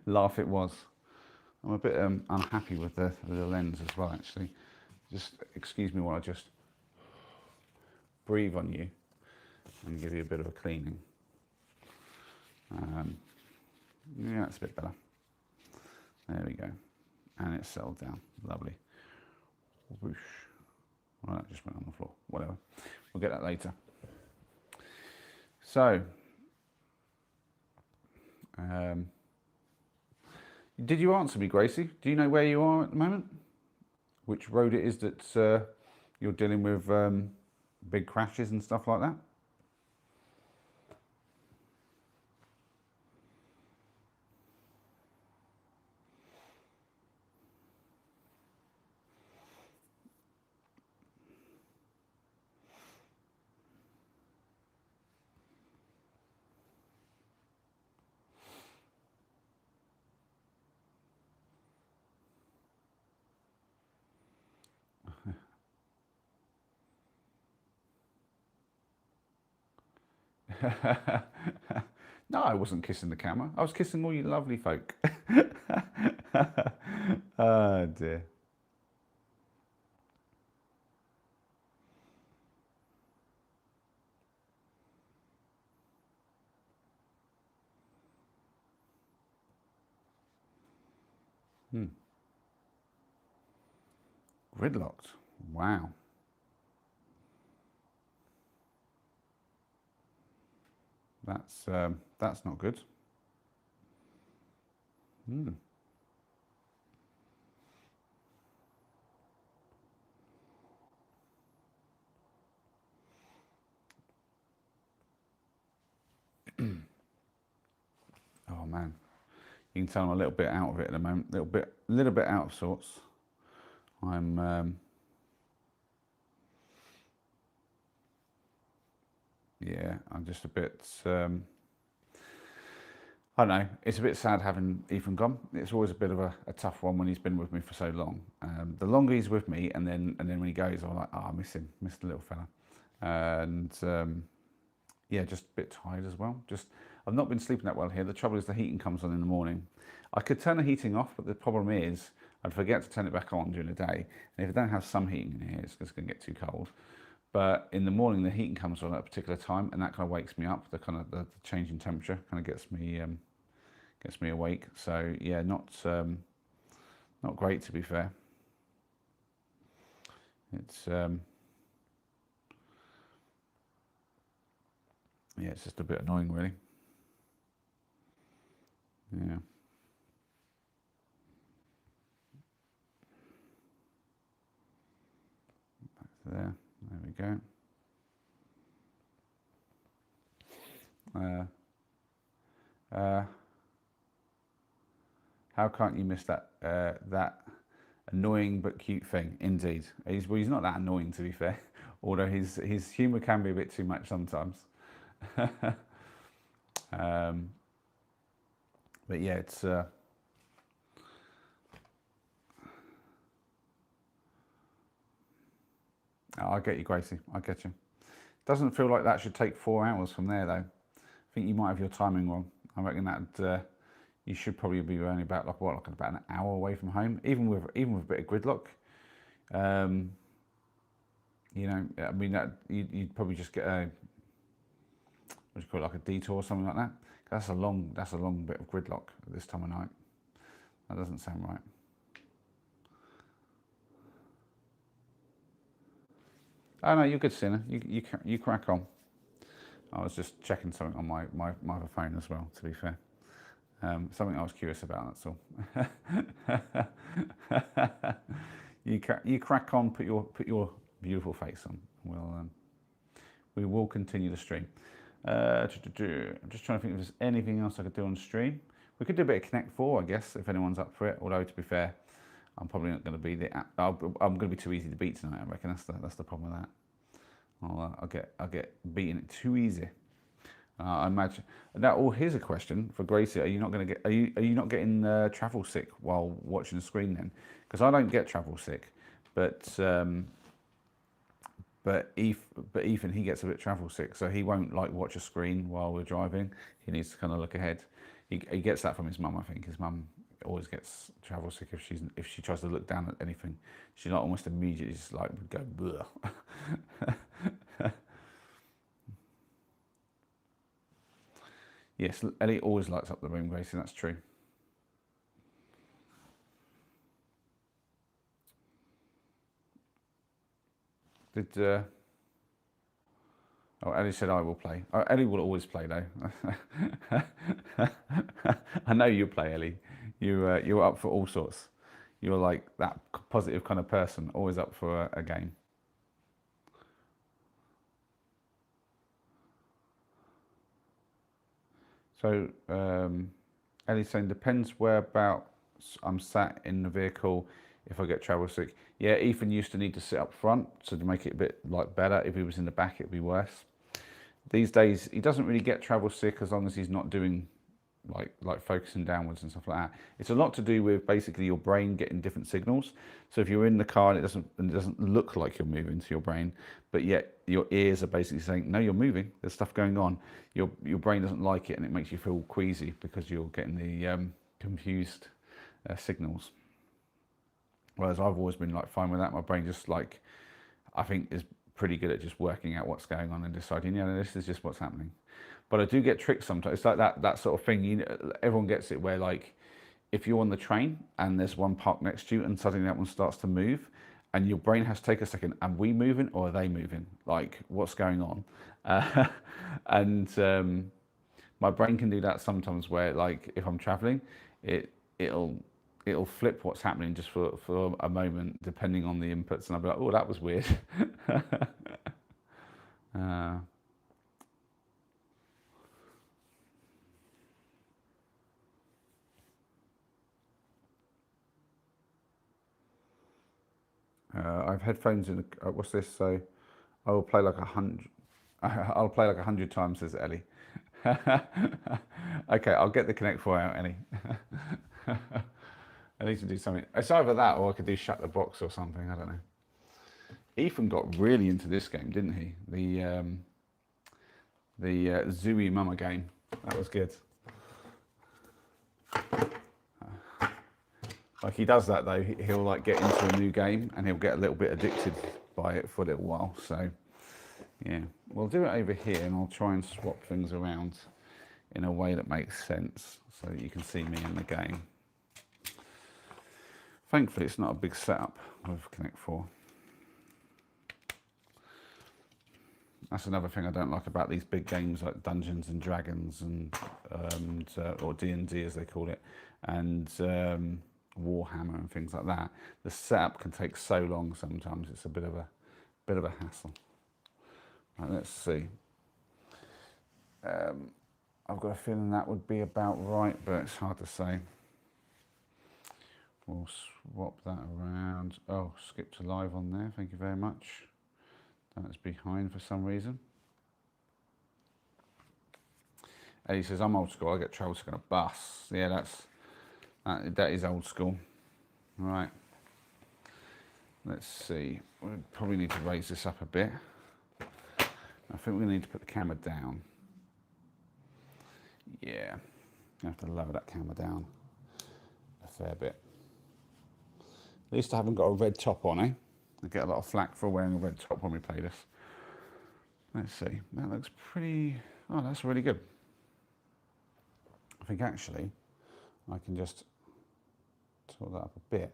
laugh it was. I'm a bit unhappy with the lens as well, actually. Just excuse me while I just breathe on you and give you a bit of a cleaning. Yeah, that's a bit better. There we go. And it's settled down. Lovely. Whoosh. Well, that just went on the floor. Whatever. We'll get that later. So, did you answer me, Gracie? Do you know where you are at the moment? Which road it is that you're dealing with big crashes and stuff like that? No, I wasn't kissing the camera. I was kissing all you lovely folk. Oh dear. Gridlocked. Wow. That's not good. Oh man, you can tell I'm a little bit out of it at the moment. Little bit out of sorts. I'm yeah, I'm just a bit. I don't know. It's a bit sad having Ethan gone. It's always a bit of a tough one when he's been with me for so long. The longer he's with me, and then when he goes, I'm like, oh, I miss him, miss the little fella, and yeah, just a bit tired as well. Just I've not been sleeping that well here. The trouble is the heating comes on in the morning. I could turn the heating off, but the problem is I'd forget to turn it back on during the day, and if I don't have some heating in here, it's just going to get too cold. But in the morning, the heating comes on at a particular time, and that kind of wakes me up. The change in temperature kind of gets me awake. So yeah, not great, to be fair. It's yeah, it's just a bit annoying, really. Yeah. there. There we go. How can't you miss that that annoying but cute thing? Indeed, he's not that annoying, to be fair. Although his humour can be a bit too much sometimes. But yeah, it's. I get you, Gracie. I get you. Doesn't feel like that should take 4 hours from there, though. I think you might have your timing wrong. I reckon that you should probably be only about like about an hour away from home, even with a bit of gridlock. You know, I mean that you'd probably just get a what do you call it, like a detour or something like that. That's a long bit of gridlock at this time of night. That doesn't sound right. Oh no, you're good, Sinner. You crack on. I was just checking something on my phone as well, to be fair. Something I was curious about, that's all. You crack on, put your beautiful face on. We will continue the stream. I'm just trying to think if there's anything else I could do on stream. We could do a bit of Connect 4, I guess, if anyone's up for it. Although, to be fair, I'm probably not going to be I'm going to be too easy to beat tonight. I reckon that's the problem with that. I'll get beaten it too easy. I imagine that. Oh, here's a question for Gracie: Are you not going to get? Are you not getting travel sick while watching the screen then? Because I don't get travel sick, but Ethan, he gets a bit travel sick, so he won't like watch a screen while we're driving. He needs to kind of look ahead. He gets that from his mum, I think. His mum always gets travel sick if she tries to look down at anything. She like almost immediately just like would go bleh. Yes, Ellie always lights up the room, Gracie. That's true. Did oh, Ellie said I will play. Oh, Ellie will always play though. I know you play, Ellie. You're up for all sorts. You're like that positive kind of person, always up for a game. So Ellie's saying depends whereabouts I'm sat in the vehicle if I get travel sick. Yeah, Ethan used to need to sit up front, so to make it a bit like better. If he was in the back, it'd be worse. These days, he doesn't really get travel sick as long as he's not doing like focusing downwards and stuff like that. It's a lot to do with basically your brain getting different signals. So if you're in the car and it doesn't look like you're moving to your brain, but yet your ears are basically saying, no, you're moving. There's stuff going on. Your brain doesn't like it, and it makes you feel queasy because you're getting the confused signals. Whereas I've always been like fine with that. My brain just like I think is pretty good at just working out what's going on and deciding, yeah, this is just what's happening. But I do get tricked sometimes. It's like that sort of thing. You know, everyone gets it where like if you're on the train and there's one parked next to you and suddenly that one starts to move, and your brain has to take a second. Are we moving or are they moving? Like what's going on? And my brain can do that sometimes where like if I'm traveling, it'll flip what's happening just for a moment depending on the inputs, and I'll be like, oh, that was weird. I have headphones in. What's this? So I will play like 100. I'll play like 100 times, says Ellie. Okay, I'll get the Connect 4 out, Ellie. I need to do something. It's either that or I could do Shut the Box or something. I don't know. Ethan got really into this game, didn't he? The Zooey Mama game. That was good. Like he does that though. He'll like get into a new game and he'll get a little bit addicted by it for a little while. So yeah, we'll do it over here and I'll try and swap things around in a way that makes sense so that you can see me in the game. Thankfully, it's not a big setup of Connect 4. That's another thing I don't like about these big games like Dungeons and Dragons and or D&D as they call it, and Warhammer and things like that. The setup can take so long sometimes. It's a bit of a Bit of a hassle. Right, let's see. I've got a feeling that would be about right, but it's hard to say. We'll swap that around. Oh, skip to live on there. Thank you very much. That's behind for some reason. Eddie says, I'm old school. I get trouble on a bus. Yeah, that is old school. Right. Let's see. We probably need to raise this up a bit. I think we need to put the camera down. Yeah. I have to lower that camera down a fair bit. At least I haven't got a red top on, eh? I get a lot of flack for wearing a red top when we play this. Let's see. That looks pretty... Oh, that's really good. I think actually I can just tilt that up a bit.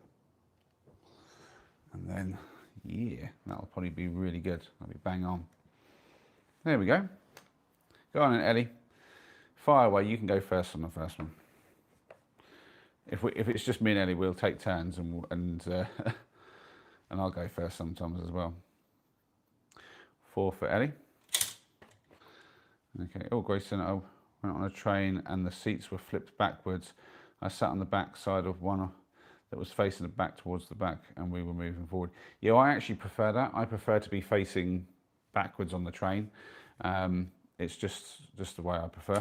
And then, yeah, that'll probably be really good. That'll be bang on. There we go. Go on then, Ellie. Fire away. You can go first on the first one. If it's just me and Ellie, we'll take turns and I'll go first sometimes as well. 4 for Ellie. Okay. Oh, Grayson, I went on a train and the seats were flipped backwards. I sat on the back side of one that was facing the back towards the back and we were moving forward. Yeah, I actually prefer that. I prefer to be facing backwards on the train. It's just the way I prefer.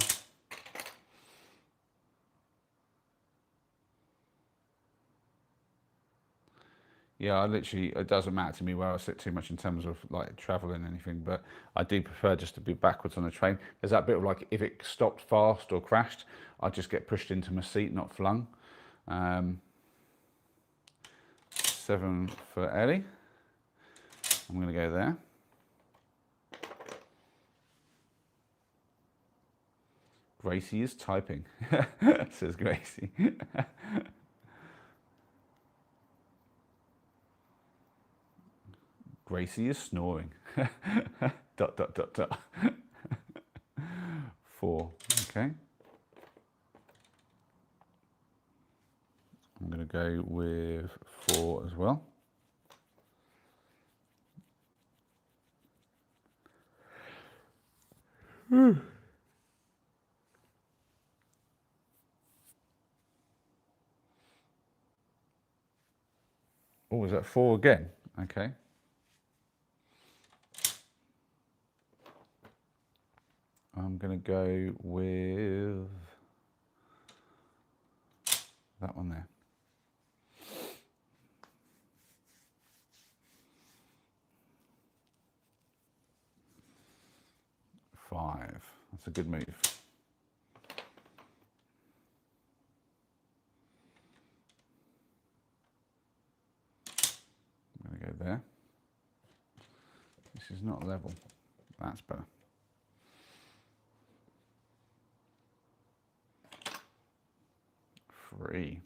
Yeah, it doesn't matter to me where I sit too much in terms of like traveling and anything, but I do prefer just to be backwards on the train. There's that bit of like, if it stopped fast or crashed, I'd just get pushed into my seat, not flung. 7 for Ellie. I'm going to go there. Gracie is typing, says Gracie. Gracie is snoring. ... 4, okay. I'm going to go with 4 as well. Oh, is that 4 again? Okay. I'm going to go with that one there. 5. That's a good move. I'm going to go there. This is not level. That's better. 3.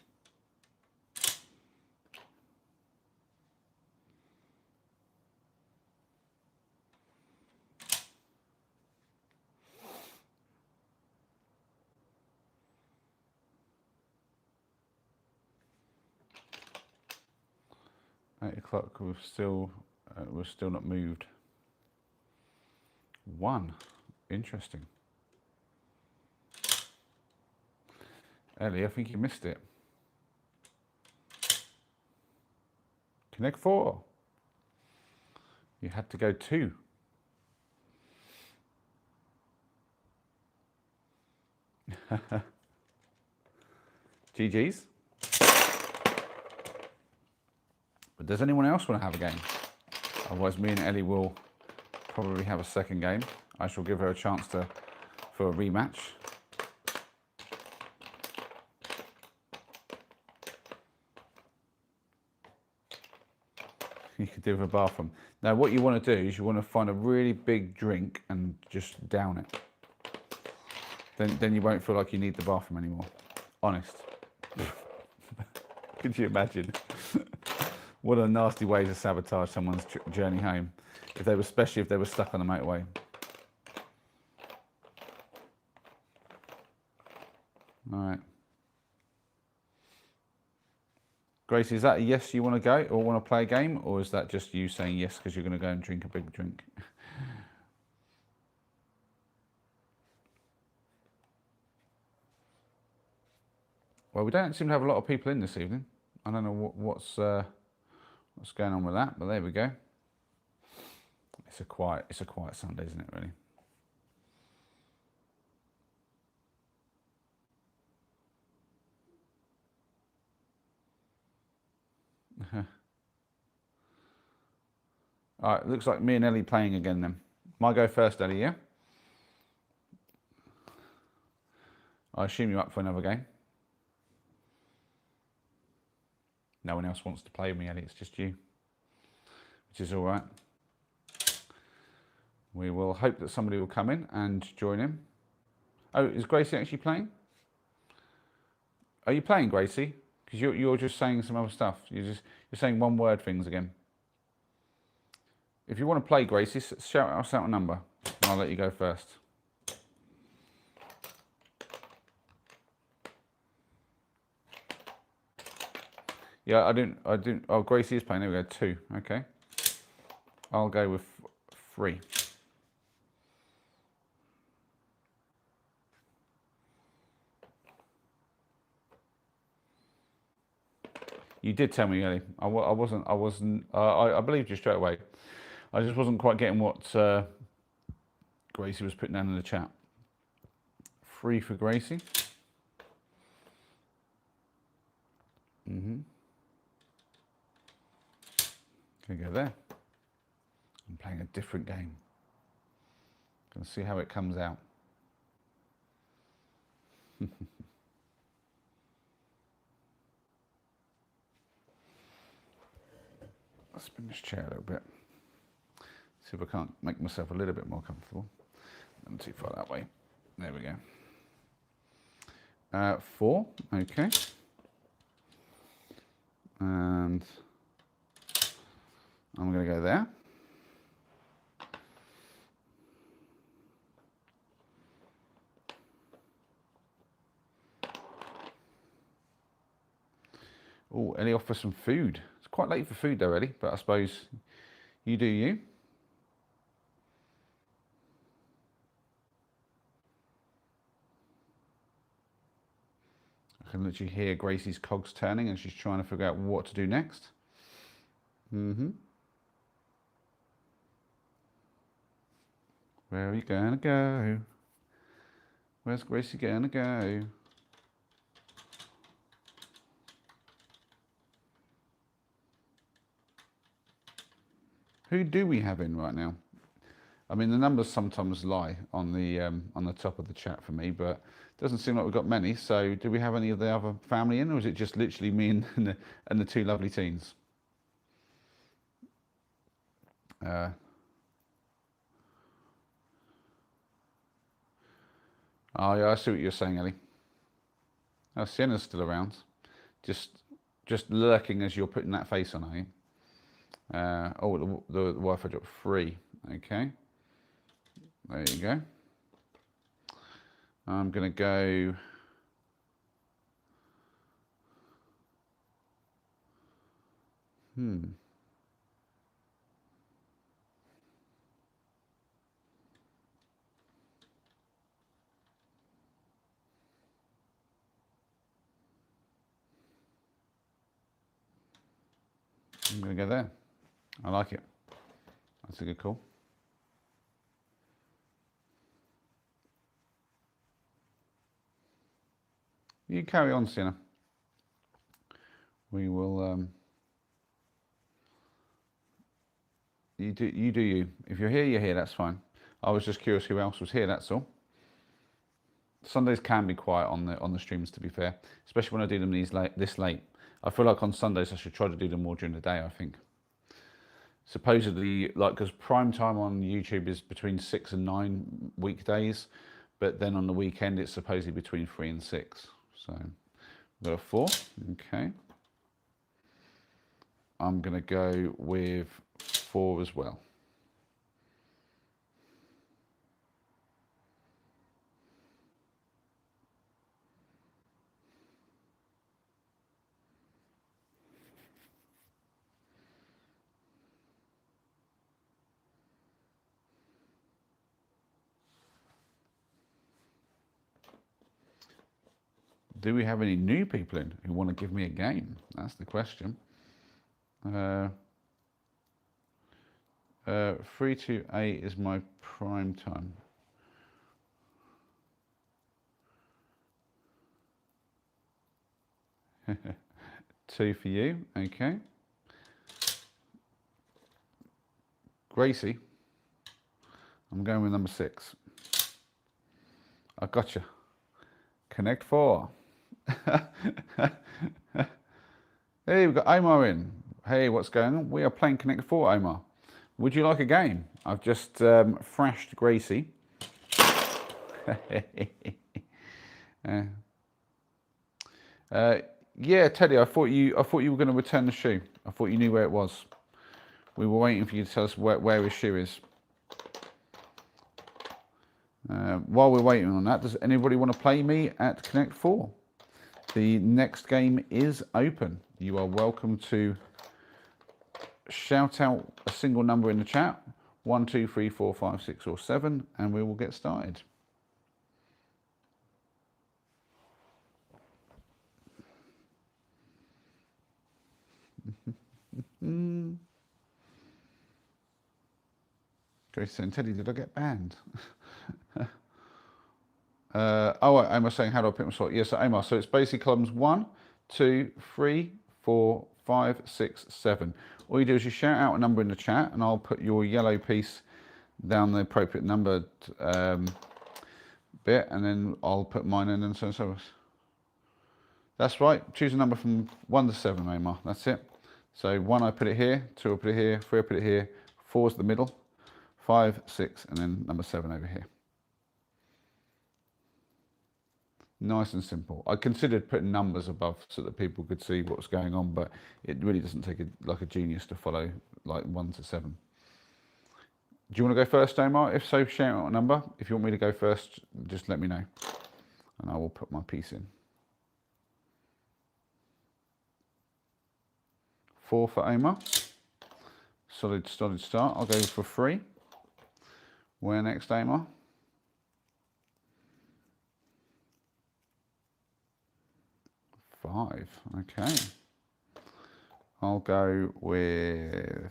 Eight o'clock. We're still not moved. 1. Interesting. Ellie, I think you missed it. Connect 4. You had to go 2. GG's. But does anyone else want to have a game? Otherwise, me and Ellie will probably have a second game. I shall give her a chance for a rematch. You could do with a bathroom. Now, what you want to do is you want to find a really big drink and just down it. Then you won't feel like you need the bathroom anymore. Honest. Could you imagine? What a nasty way to sabotage someone's journey home, especially if they were stuck on the motorway. All right. Gracie, is that a yes you want to go or want to play a game, or is that just you saying yes because you're going to go and drink a big drink? Well, we don't seem to have a lot of people in this evening. I don't know what's going on with that, but there we go. It's a quiet Sunday, isn't it, really? All right, looks like me and Ellie playing again then. Might go first, Ellie, yeah? I assume you're up for another game. No one else wants to play with me, Ellie, it's just you, which is all right. We will hope that somebody will come in and join in. Oh, is Gracie actually playing? Are you playing, Gracie? Because you're just saying some other stuff. You're saying one word things again. If you want to play, Gracie, shout us out a number. And I'll let you go first. Yeah, I didn't. Oh, Gracie is playing. There we go. 2. Okay. I'll go with 3. You did tell me, Ellie. I wasn't. I believed you straight away. I just wasn't quite getting what Gracie was putting down in the chat. 3 for Gracie. Gonna go there. I'm playing a different game. Gonna see how it comes out. I'll spin this chair a little bit. See if I can't make myself a little bit more comfortable. Not too far that way. There we go. 4, okay. And I'm going to go there. Oh, Ellie offers some food. It's quite late for food though, Ellie, but I suppose you do you. I can literally hear Gracie's cogs turning and she's trying to figure out what to do next. Where are you gonna go? Where's Gracie gonna go? Who do we have in right now? I mean, the numbers sometimes lie on the top of the chat for me, but it doesn't seem like we've got many. So, do we have any of the other family in, or is it just literally me and the 2 lovely teens? Oh yeah, I see what you're saying, Ellie. Oh, Sienna's still around, just lurking as you're putting that face on, are you? Oh, the Wi-Fi dropped 3. Okay, there you go. I'm gonna go. I'm gonna go there. I like it. That's a good call. You carry on, Sienna. We will. You do you. If you're here, you're here. That's fine. I was just curious who else was here. That's all. Sundays can be quiet on the streams, to be fair, especially when I do them this late. I feel like on Sundays I should try to do them more during the day. I think. Supposedly, like, because prime time on YouTube is between 6 and 9 weekdays, but then on the weekend it's supposedly between 3 and 6. So we've got a 4. Okay. I'm gonna go with 4 as well. Do we have any new people in who want to give me a game? That's the question. 3 to 8 is my prime time. Two for you, okay. Gracie, I'm going with number 6. I gotcha. Connect 4. Hey, we've got Omar in. Hey, what's going on? We are playing Connect 4, Omar. Would you like a game? I've just thrashed Gracie. Yeah, Teddy, I thought you were going to return the shoe. I thought you knew where it was. We were waiting for you to tell us where his shoe is. While we're waiting on that, does anybody want to play me at Connect 4? The next game is open. You are welcome to shout out a single number in the chat. 1, 2, 3, 4, 5, 6, or 7, and we will get started. Grace saying, Teddy, did I get banned? Omar saying, how do I pick my slot? Yes, Omar. So it's basically columns 1, 2, 3, 4, 5, 6, 7. All you do is you shout out a number in the chat, and I'll put your yellow piece down the appropriate numbered bit, and then I'll put mine in, and so on and so on. That's right. Choose a number from 1 to 7, Omar. That's it. So 1, I put it here. 2, I put it here. 3, I put it here. 4 is the middle. 5, 6, and then number 7 over here. Nice and simple. I considered putting numbers above so that people could see what's going on, but it really doesn't take a genius to follow like 1 to 7. Do you want to go first, Omar? If so, shout out a number. If you want me to go first, just let me know, and I will put my piece in. 4 for Omar. Solid start. I'll go for 3. Where next, Omar? 5. Okay. I'll go with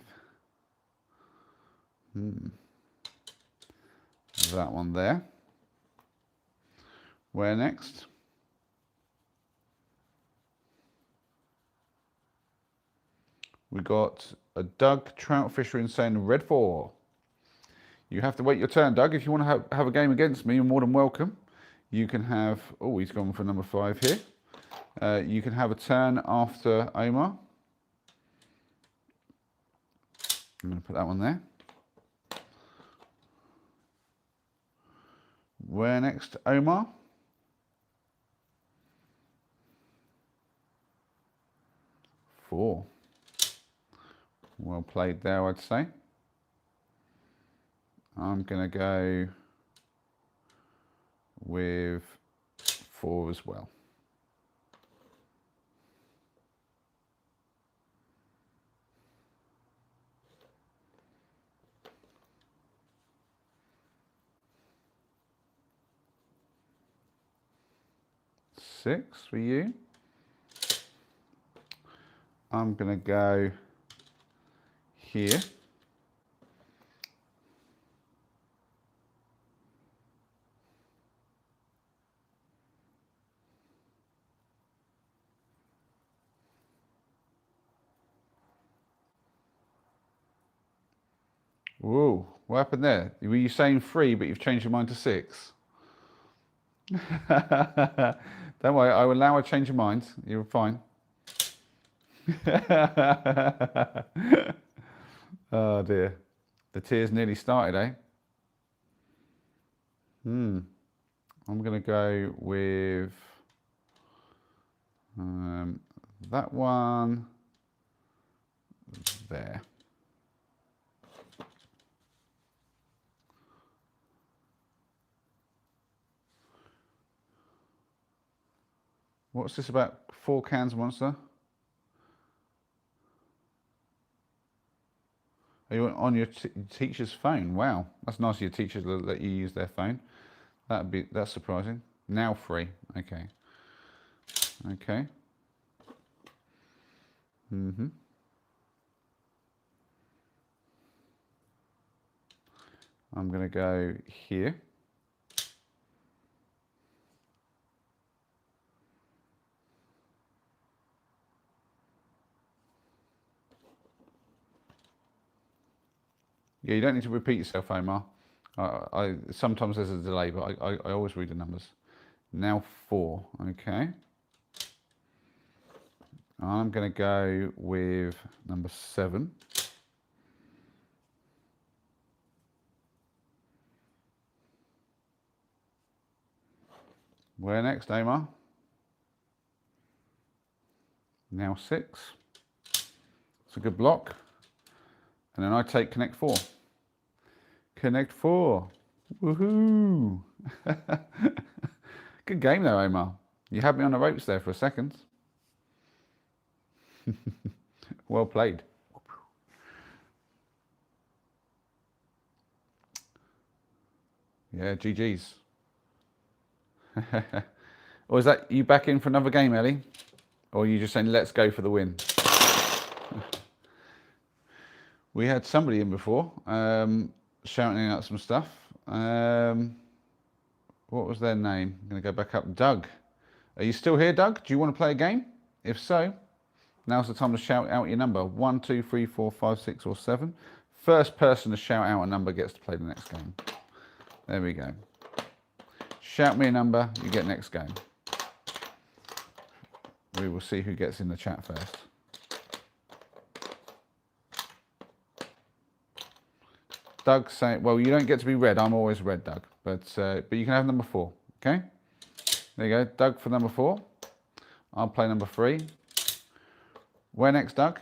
that one there. Where next? We got a Doug Trout Fisher insane red 4. You have to wait your turn, Doug. If you want to have a game against me, you're more than welcome. You can have, oh, he's gone for number 5 here. You can have a turn after Omar. I'm going to put that one there. Where next, Omar? 4. Well played there, I'd say. I'm going to go with 4 as well. Six for you. I'm going to go here. Whoa, what happened there? Were you saying 3, but you've changed your mind to 6? Don't worry, I will allow a change of mind. You're fine. Oh dear. The tears nearly started, eh? I'm going to go with that one there. What's this about 4 cans monster? Are you on your teacher's phone? Wow, that's nice of your teacher to let you use their phone. That's surprising. Now 3, okay. Okay. Mm-hmm. I'm going to go here. Yeah, you don't need to repeat yourself, Omar. Sometimes there's a delay, but I always read the numbers. Now 4, okay. I'm going to go with number 7. Where next, Omar? Now 6. It's a good block. And then I take connect 4. Connect 4. Woohoo! Good game though, Omar. You had me on the ropes there for a second. Well played. Yeah, GG's. Or is that you back in for another game, Ellie? Or are you just saying, let's go for the win? We had somebody in before, shouting out some stuff. What was their name? I'm going to go back up. Doug. Are you still here, Doug? Do you want to play a game? If so, now's the time to shout out your number. 1, 2, 3, 4, 5, 6, or 7. First person to shout out a number gets to play the next game. There we go. Shout me a number, you get next game. We will see who gets in the chat first. Doug saying, well, you don't get to be red. I'm always red, Doug. But you can have number 4, okay? There you go. Doug for number 4. I'll play number 3. Where next, Doug?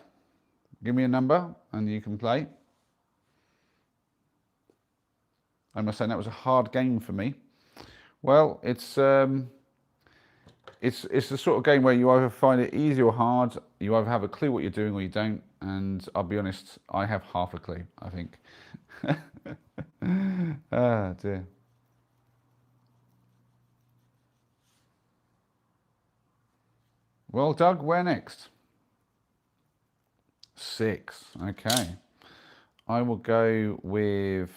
Give me a number and you can play. I must say that was a hard game for me. Well, it's the sort of game where you either find it easy or hard. You either have a clue what you're doing or you don't. And I'll be honest, I have half a clue, I think. Ah, dear. Well, Doug, where next? 6. Okay. I will go with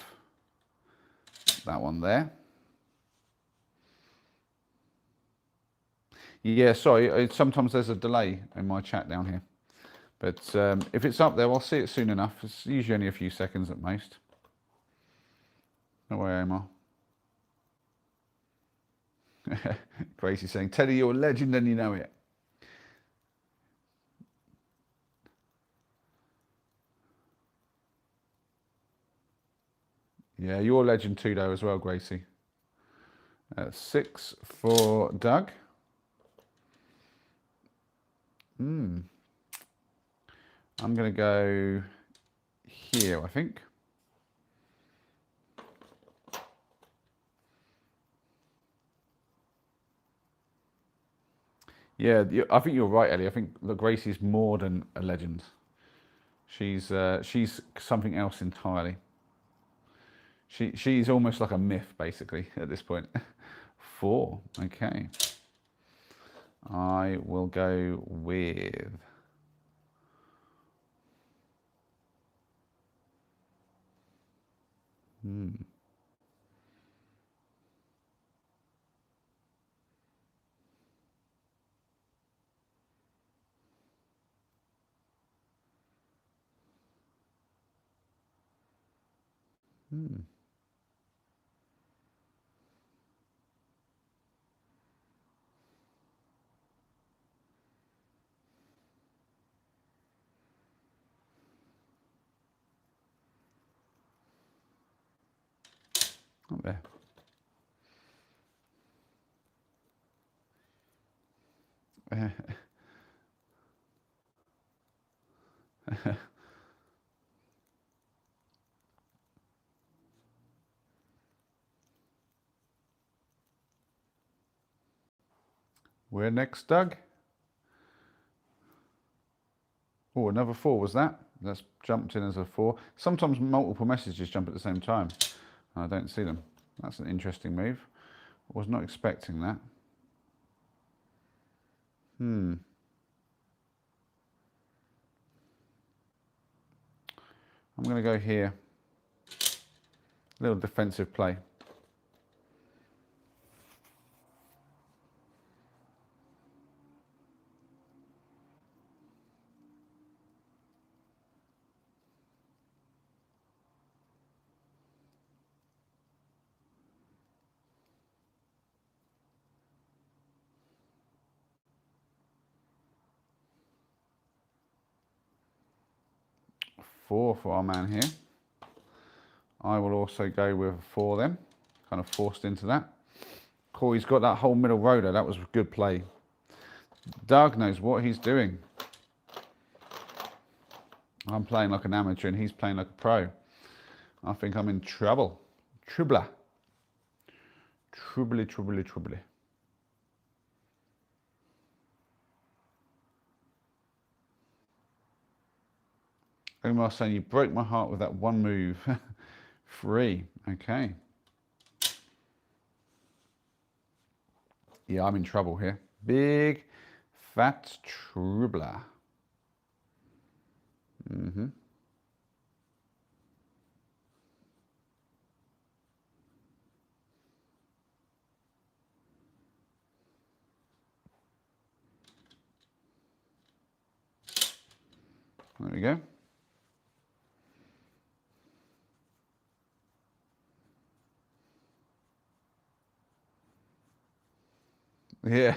that one there. Yeah, sorry, sometimes there's a delay in my chat down here. But if it's up there, I'll see it soon enough. It's usually only a few seconds at most. No way, Omar. Gracie's saying, Teddy, you're a legend and you know it. Yeah, you're a legend too, though, as well, Gracie. 6 for Doug. I'm going to go here, I think. Yeah, I think you're right, Ellie. I think that Gracie's more than a legend. She's something else entirely. She's almost like a myth, basically, at this point. 4, okay. I will go with... Up there. Where next, Doug? Oh, another 4 was that? That's jumped in as a 4. Sometimes multiple messages jump at the same time. I don't see them. That's an interesting move. I was not expecting that. I'm going to go here. Little defensive play. Four for our man here. I will also go with 4 then. Kind of forced into that. Cool, he's got that whole middle row there. That was a good play. Doug knows what he's doing. I'm playing like an amateur and he's playing like a pro. I think I'm in trouble. Troubler. Troubly, troubly, troubly. Omar saying, you broke my heart with that one move. 3. Okay. Yeah, I'm in trouble here. Big, fat troubler. Mm-hmm. There we go. Yeah.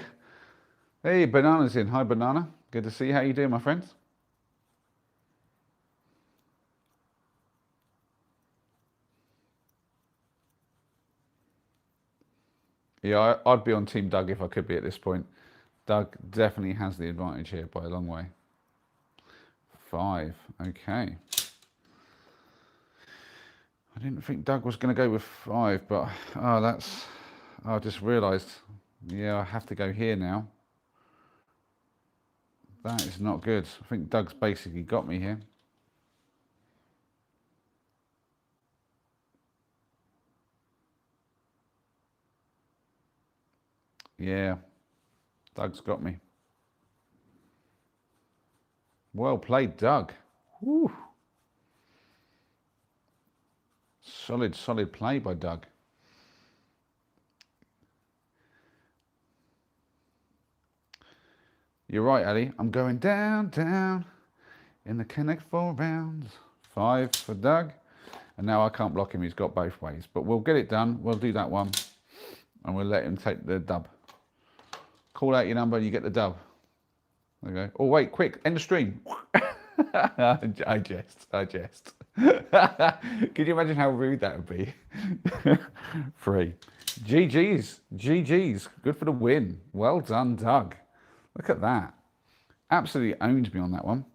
Hey, Banana's in. Hi, Banana. Good to see you. How you doing, my friends? Yeah, I'd be on Team Doug if I could be at this point. Doug definitely has the advantage here by a long way. 5. Okay. I didn't think Doug was going to go with 5, but I just realised, yeah, I have to go here now. That is not good. I think Doug's basically got me here. Yeah, Doug's got me. Well played, Doug. Woo. Solid play by Doug. You're right, Ali. I'm going down, down in the Connect 4 rounds. 5 for Doug. And now I can't block him. He's got both ways. But we'll get it done. We'll do that one. And we'll let him take the dub. Call out your number and you get the dub. There you go. Oh, wait, quick. End the stream. I jest. Can you imagine how rude that would be? 3. GG's. Good for the win. Well done, Doug. Look at that. Absolutely owned me on that one.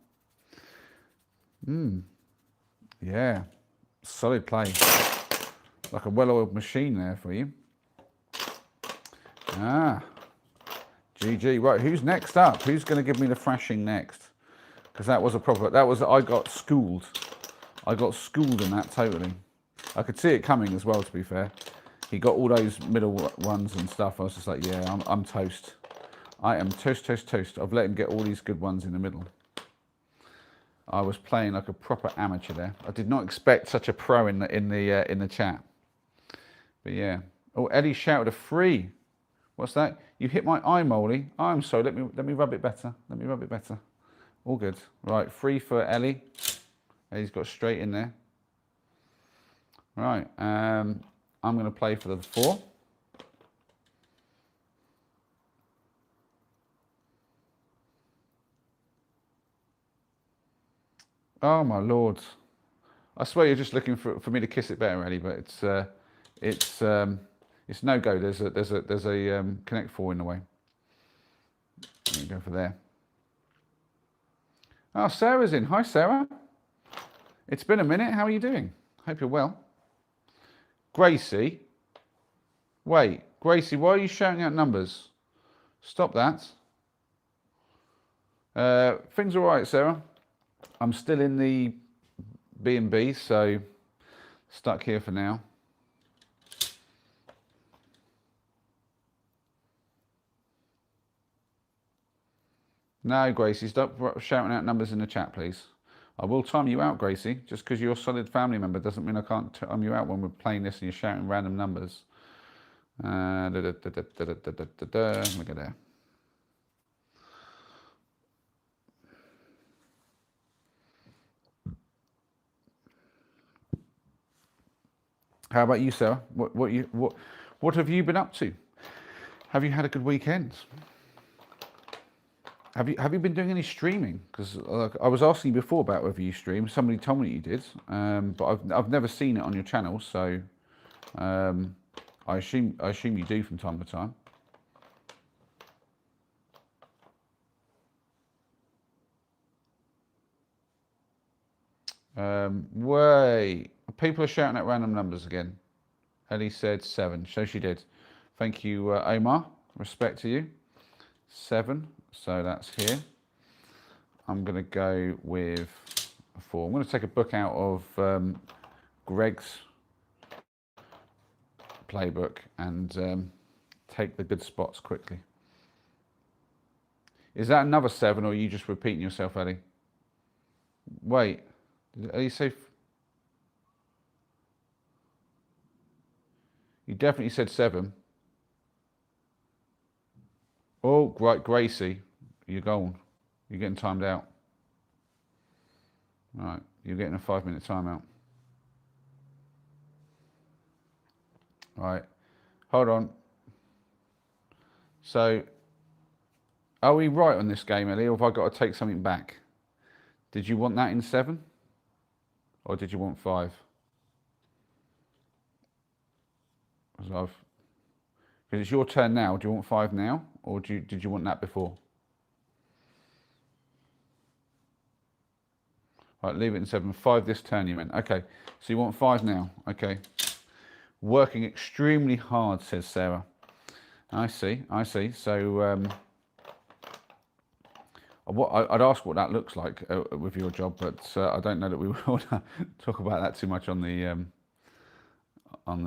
Yeah. Solid play. Like a well-oiled machine there for you. GG. Right, who's next up? Who's going to give me the thrashing next? Because that was a proper... I got schooled. I got schooled in that totally. I could see it coming as well, to be fair. He got all those middle ones and stuff. I was just like, yeah, I'm toast. I am toast. I've let him get all these good ones in the middle. I was playing like a proper amateur there. I did not expect such a pro in the chat. But yeah. Oh, Eddie shouted a 3. What's that? You hit my eye, Molly. Oh, I'm sorry. Let me rub it better. All good. Right, 3 for Ellie. Ellie's got straight in there. Right. I'm going to play for the 4. Oh my lord! I swear you're just looking for me to kiss it better, Ellie, but it's no go. There's a Connect 4 in the way. Let me go for there. Oh, Sarah's in. Hi, Sarah. It's been a minute. How are you doing? Hope you're well. Gracie. Wait, Gracie, why are you shouting out numbers? Stop that. Things all right, Sarah. I'm still in the B&B, so stuck here for now. No, Gracie, stop shouting out numbers in the chat, please. I will time you out, Gracie. Just because you're a solid family member doesn't mean I can't time you out when we're playing this and you're shouting random numbers. Look at there. How about you, Sarah? What have you been up to? Have you had a good weekend? Have you been doing any streaming? Because I was asking you before about whether you stream. Somebody told me you did, but I've never seen it on your channel. So I assume you do from time to time. Wait, people are shouting out random numbers again. Ellie said 7, so she did. Thank you, Omar. Respect to you. 7, so that's here. I'm going to go with 4. I'm going to take a book out of Greg's playbook and take the good spots quickly. Is that another 7, or are you just repeating yourself, Ellie? Wait, did Ellie say... You definitely said 7. Oh, right, Gracie, you're gone. You're getting timed out. All right, you're getting a 5-minute timeout. All right, hold on. So, are we right on this game, Ellie, or have I got to take something back? Did you want that in 7? Or did you want 5? Because it's your turn now. Do you want 5 now? Or did you want that before? Right, leave it in 7. 5 this turn, you meant. Okay, so you want 5 now. Okay. Working extremely hard, says Sarah. I see. So, I'd ask what that looks like with your job, but I don't know that we will talk about that too much on the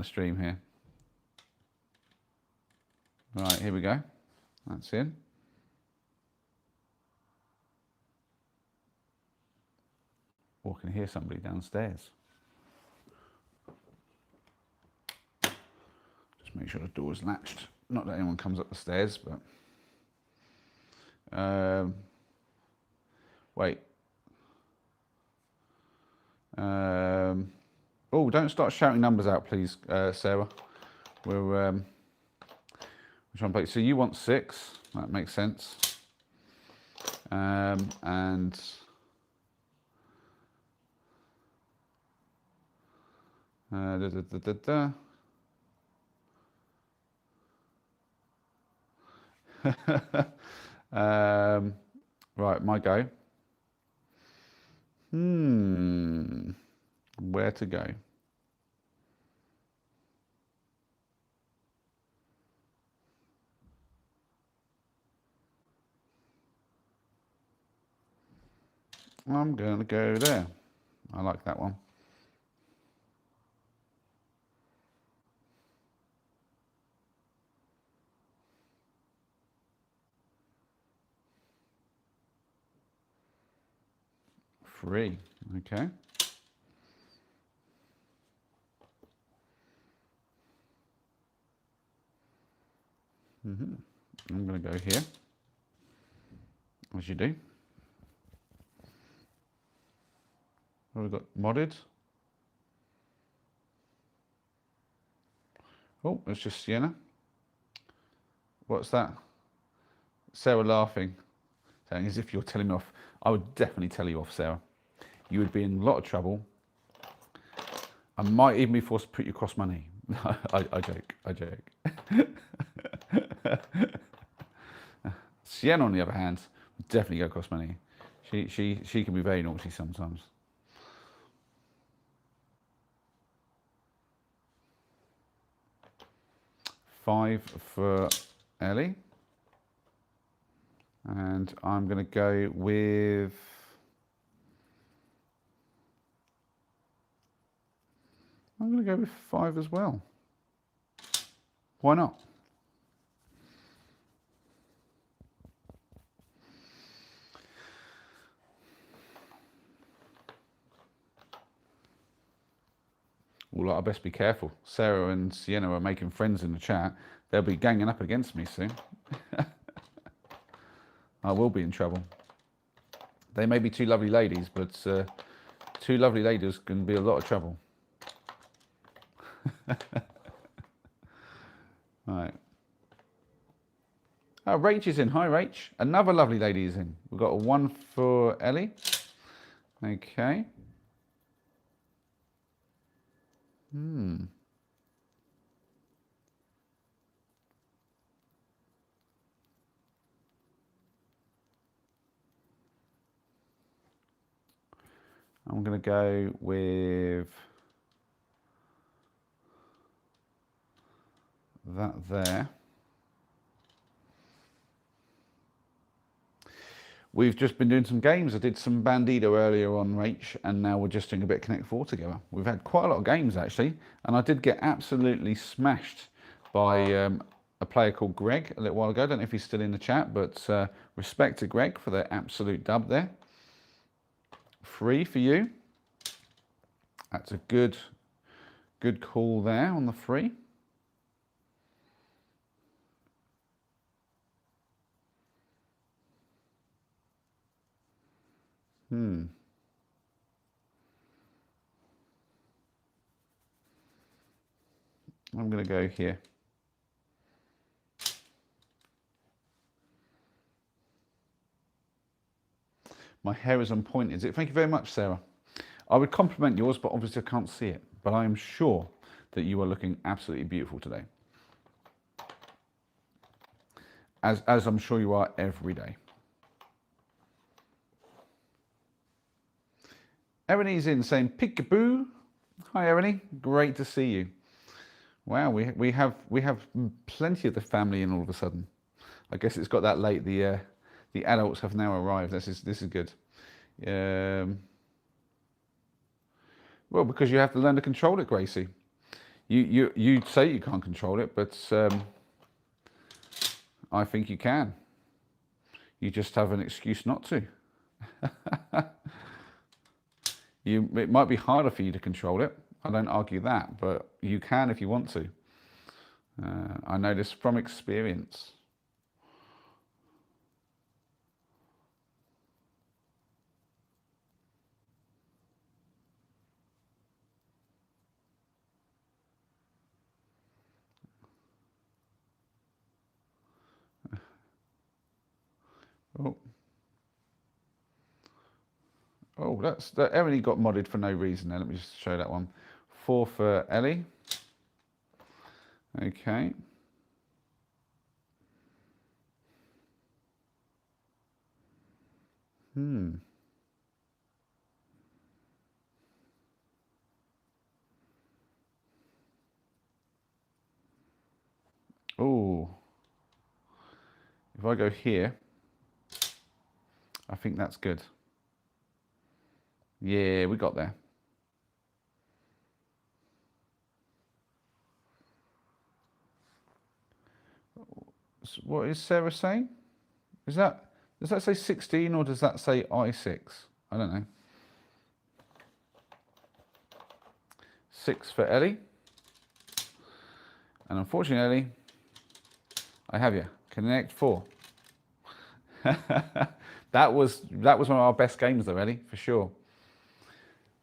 stream here. Right, here we go. That's in. Or can hear somebody downstairs. Just make sure the door's latched. Not that anyone comes up the stairs, but... wait. Oh, don't start shouting numbers out, please, Sarah. We're trying to play. So you want 6. That makes sense. And... right, my go. Where to go? I'm going to go there. I like that one. Free, okay. I'm going to go here, as you do. What have we got? Modded. Oh, it's just Sienna. What's that? Sarah laughing, saying as if you're telling me off. I would definitely tell you off, Sarah. You would be in a lot of trouble. I might even be forced to put you across money. I joke. Sienna, on the other hand, would definitely go across money. She can be very naughty sometimes. Five for Ellie. And I'm going to go with... I'm going to go with 5 as well. Why not? Well, I best be careful. Sarah and Sienna are making friends in the chat. They'll be ganging up against me soon. I will be in trouble. They may be two lovely ladies, but two lovely ladies can be a lot of trouble. Right. Oh, Rach is in. Hi, Rach. Another lovely lady is in. We've got a one for Ellie. Okay. I'm going to go with that there. We've just been doing some games. I did some Bandido earlier on, Rach, and now we're just doing a bit of Connect 4 together. We've had quite a lot of games, actually, and I did get absolutely smashed by a player called Greg a little while ago. I don't know if he's still in the chat, but respect to Greg for the absolute dub there. 3 for you. That's a good call there on the 3. I'm going to go here. My hair is on point, is it? Thank you very much, Sarah. I would compliment yours, but obviously I can't see it. But I am sure that you are looking absolutely beautiful today. As I'm sure you are every day. Eriny's in saying peekaboo. Hi, Eriny. Great to see you. Wow, we have plenty of the family in all of a sudden. I guess it's got that late. The adults have now arrived. This is good. Well, because you have to learn to control it, Gracie. You say you can't control it, but I think you can. You just have an excuse not to. It might be harder for you to control it. I don't argue that, but you can if you want to. I know this from experience. Oh, that Emily got modded for no reason. Then let me just show that one. 4 for Ellie. Okay. Oh. If I go here, I think that's good. Yeah, we got there. So what is Sarah saying? Does that say 16 or does that say I6? I don't know. 6 for Ellie. And unfortunately, Ellie, I have you. Connect 4. That was one of our best games though, Ellie, for sure.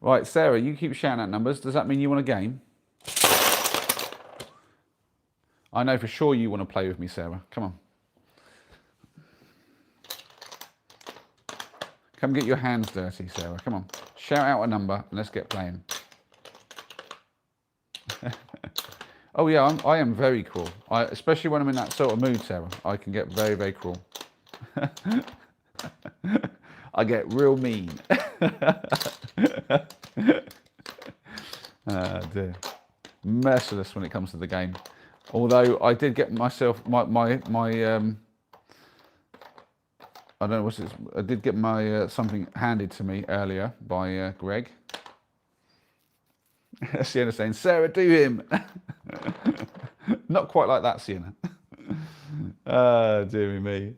Right, Sarah, you keep shouting out numbers. Does that mean you want a game? I know for sure you want to play with me, Sarah. Come on. Come get your hands dirty, Sarah. Come on. Shout out a number and let's get playing. Oh yeah, I am very cruel. Especially when I'm in that sort of mood, Sarah. I can get very, very cruel. I get real mean. Dear. Merciless when it comes to the game. Although I did get myself I don't know what's it. I did get my something handed to me earlier by Greg. Sienna saying, "Sarah, do him." Not quite like that, Sienna. Dear me.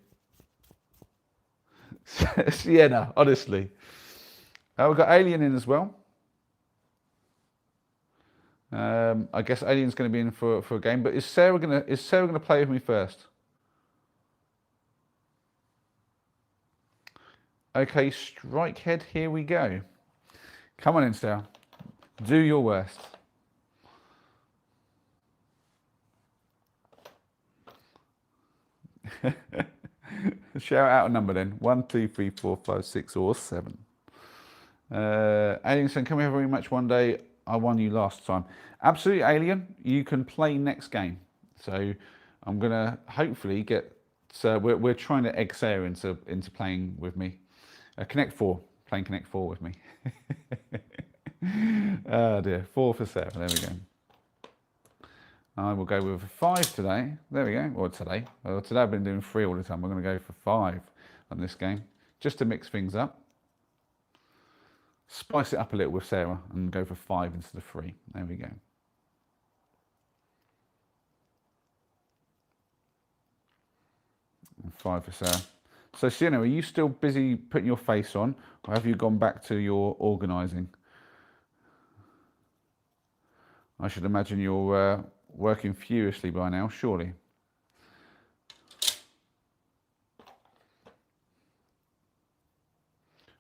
Sienna, honestly. We've got Alien in as well. I guess Alien's going to be in for a game, but is Sarah gonna play with me first? Okay, Strikehead, here we go. Come on in, Sarah. Do your worst. Shout out a number then. 1, 2, 3, 4, 5, 6, or 7. Alien saying, can we have a rematch one day? I won you last time. Absolutely, Alien. You can play next game. So I'm gonna hopefully get. So we're trying to egg Sarah into playing with me. Connect 4, playing Connect 4 with me. Oh dear, 4 for Sarah. There we go. I will go with a 5 today. There we go. Or today. Well, today I've been doing 3 all the time. I'm going to go for 5 on this game, just to mix things up. Spice it up a little with Sarah and go for 5 instead of 3. There we go. And 5 for Sarah. So Sienna, are you still busy putting your face on, or have you gone back to your organising? I should imagine you're working furiously by now, surely.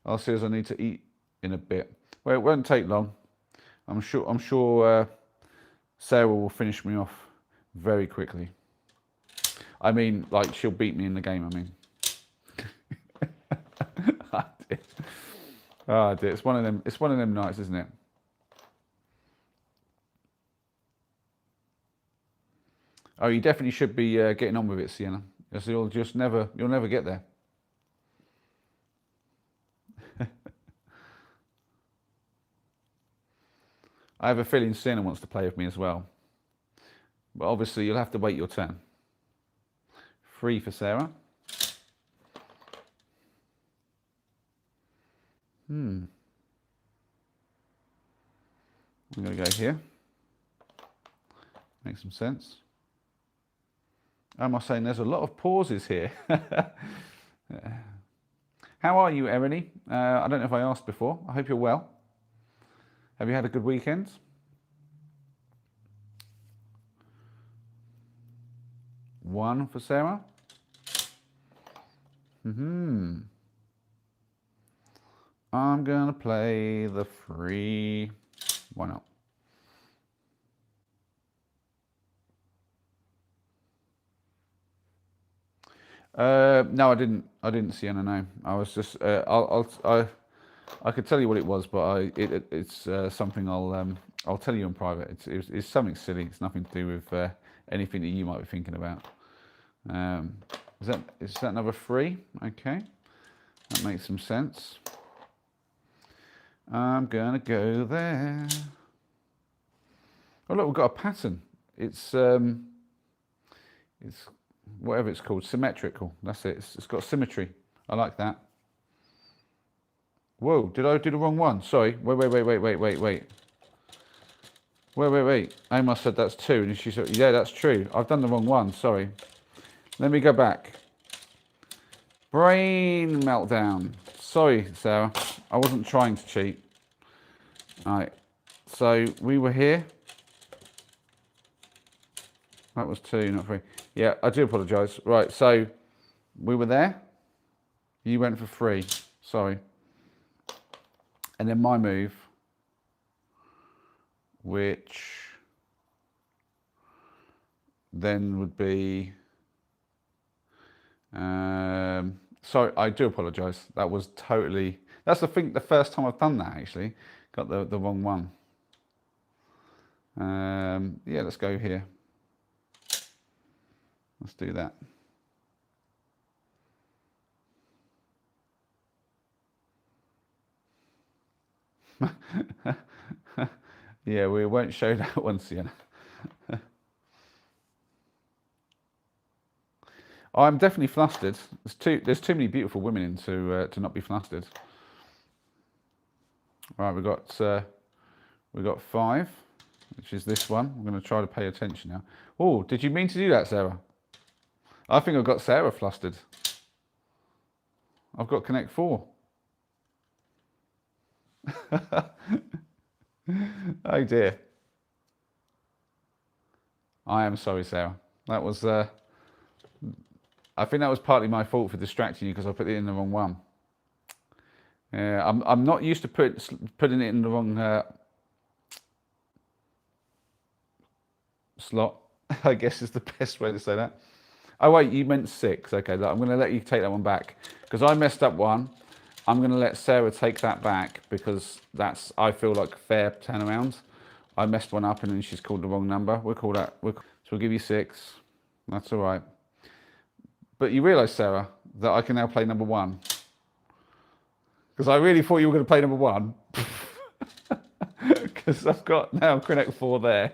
I'll see as I need to eat in a bit. Well, it won't take long. I'm sure Sarah will finish me off very quickly. I mean, like she'll beat me in the game. I mean, oh dear. It's one of them. It's one of them nights, isn't it? Oh, you definitely should be getting on with it, Sienna. Because you'll never get there. I have a feeling Sienna wants to play with me as well. But obviously you'll have to wait your turn. 3 for Sarah. I'm going to go here. Makes some sense. Am I saying there's a lot of pauses here? How are you, Ernie? I don't know if I asked before. I hope you're well. Have you had a good weekend? One for Sarah. I'm going to play the 3. Why not? No, I didn't see Sienna. No, I was just. I could tell you what it was, but it's something I'll tell you in private. It's something silly. It's nothing to do with anything that you might be thinking about. Is that number 3? Okay, that makes some sense. I'm gonna go there. Oh look, we've got a pattern. It's whatever it's called, symmetrical. That's it. It's got symmetry. I like that. Whoa, did I do the wrong one? Sorry. Wait. I must have said that's 2, and she said, yeah, that's true. I've done the wrong one. Sorry. Let me go back. Brain meltdown. Sorry, Sarah. I wasn't trying to cheat. All right. So we were here. That was 2, not 3. Yeah, I do apologise. Right, so we were there. You went for 3. Sorry. And then my move, which then would be, sorry, I do apologise. That was totally, that's the first time I've done that actually. Got the wrong one. Yeah, let's go here. Let's do that. Yeah, we won't show that one, Sienna. I'm definitely flustered. There's too many beautiful women in to not be flustered. Right, we've got 5, which is this one. I'm going to try to pay attention now. Oh, did you mean to do that, Sarah? I think I've got Sarah flustered. I've got Connect 4. Oh dear. I am sorry, Sarah. That was, I think that was partly my fault for distracting you because I put it in the wrong one. Yeah, I'm not used to putting it in the wrong slot, I guess is the best way to say that. Oh wait, you meant 6. Okay, look, I'm going to let you take that one back because I messed up one. I'm going to let Sarah take that back because that's, I feel like, fair turnaround. I messed one up and then she's called the wrong number. We'll call that. So we'll give you 6. That's all right. But you realise, Sarah, that I can now play number 1 because I really thought you were going to play number 1 because I've got now Connect 4 there.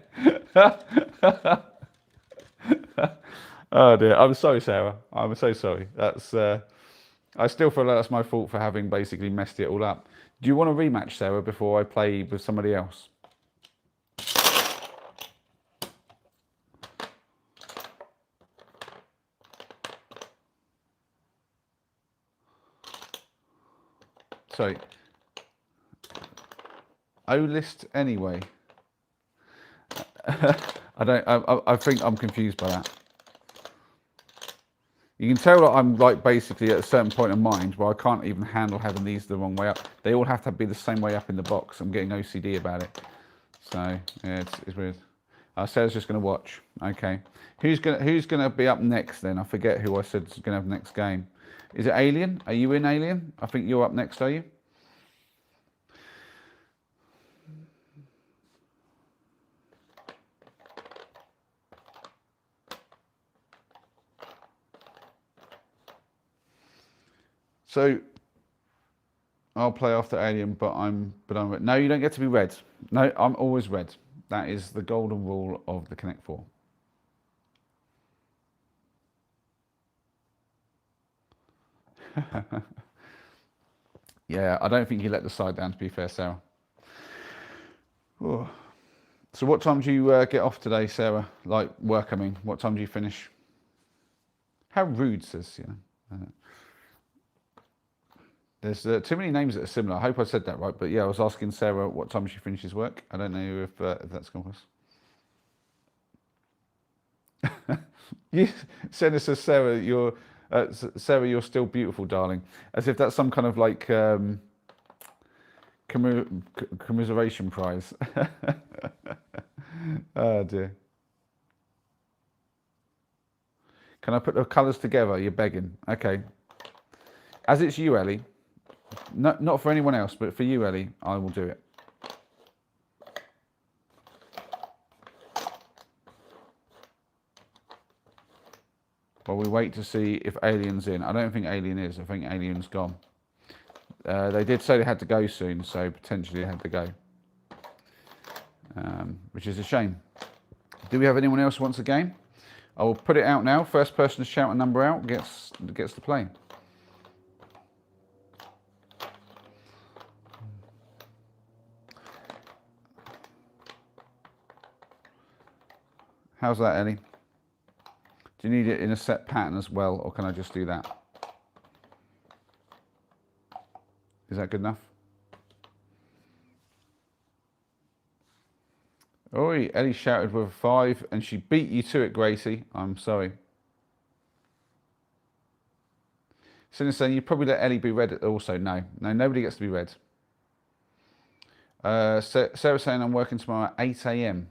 Oh dear, I'm sorry, Sarah. I'm so sorry. That's. I still feel like that's my fault for having basically messed it all up. Do you want a rematch, Sarah, before I play with somebody else? Sorry. O-list anyway. I think I'm confused by that. You can tell that I'm like basically at a certain point in mind where I can't even handle having these the wrong way up. They all have to be the same way up in the box. I'm getting OCD about it. So yeah, it's weird. Sarah's just going to watch. Okay, who's gonna be up next then? I forget who I said is going to have next game. Is it Alien? Are you in Alien? I think you're up next. Are you? So I'll play after Alien, but I'm red. No, you don't get to be red. No, I'm always red. That is the golden rule of the Connect 4. Yeah, I don't think you let the side down, to be fair, Sarah. Oh. So what time do you get off today, Sarah? Like work, I mean. What time do you finish? How rude, says, you know. There's too many names that are similar. I hope I said that right. But yeah, I was asking Sarah what time she finishes work. I don't know if that's come across. You said this as Sarah, you're still beautiful, darling. As if that's some kind of like commiseration prize. Oh dear. Can I put the colours together? You're begging. Okay. As it's you, Ellie. Not for anyone else, but for you, Ellie, I will do it. While we wait to see if Alien's in. I don't think Alien is. I think Alien's gone. They did say they had to go soon, so potentially they had to go. Which is a shame. Do we have anyone else who wants a game? I will put it out now. First person to shout a number out gets to play. How's that, Ellie? Do you need it in a set pattern as well, or can I just do that? Is that good enough? Oi, Ellie shouted with a 5, and she beat you to it, Gracie. I'm sorry. Sinner saying you probably let Ellie be red also. No, nobody gets to be red. Sarah saying I'm working tomorrow at 8 a.m.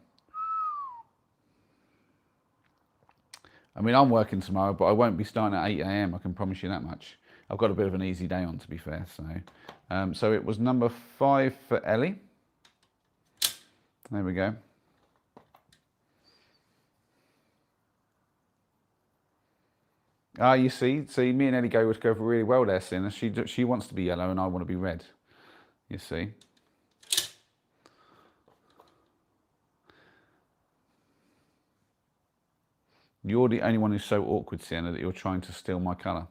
I mean, I'm working tomorrow, but I won't be starting at 8 a.m. I can promise you that much. I've got a bit of an easy day on, to be fair. So it was number 5 for Ellie. There we go. Ah, you see, me and Ellie would go really well there, Sinner. She wants to be yellow, and I want to be red. You see. You're the only one who's so awkward, Sienna, that you're trying to steal my colour.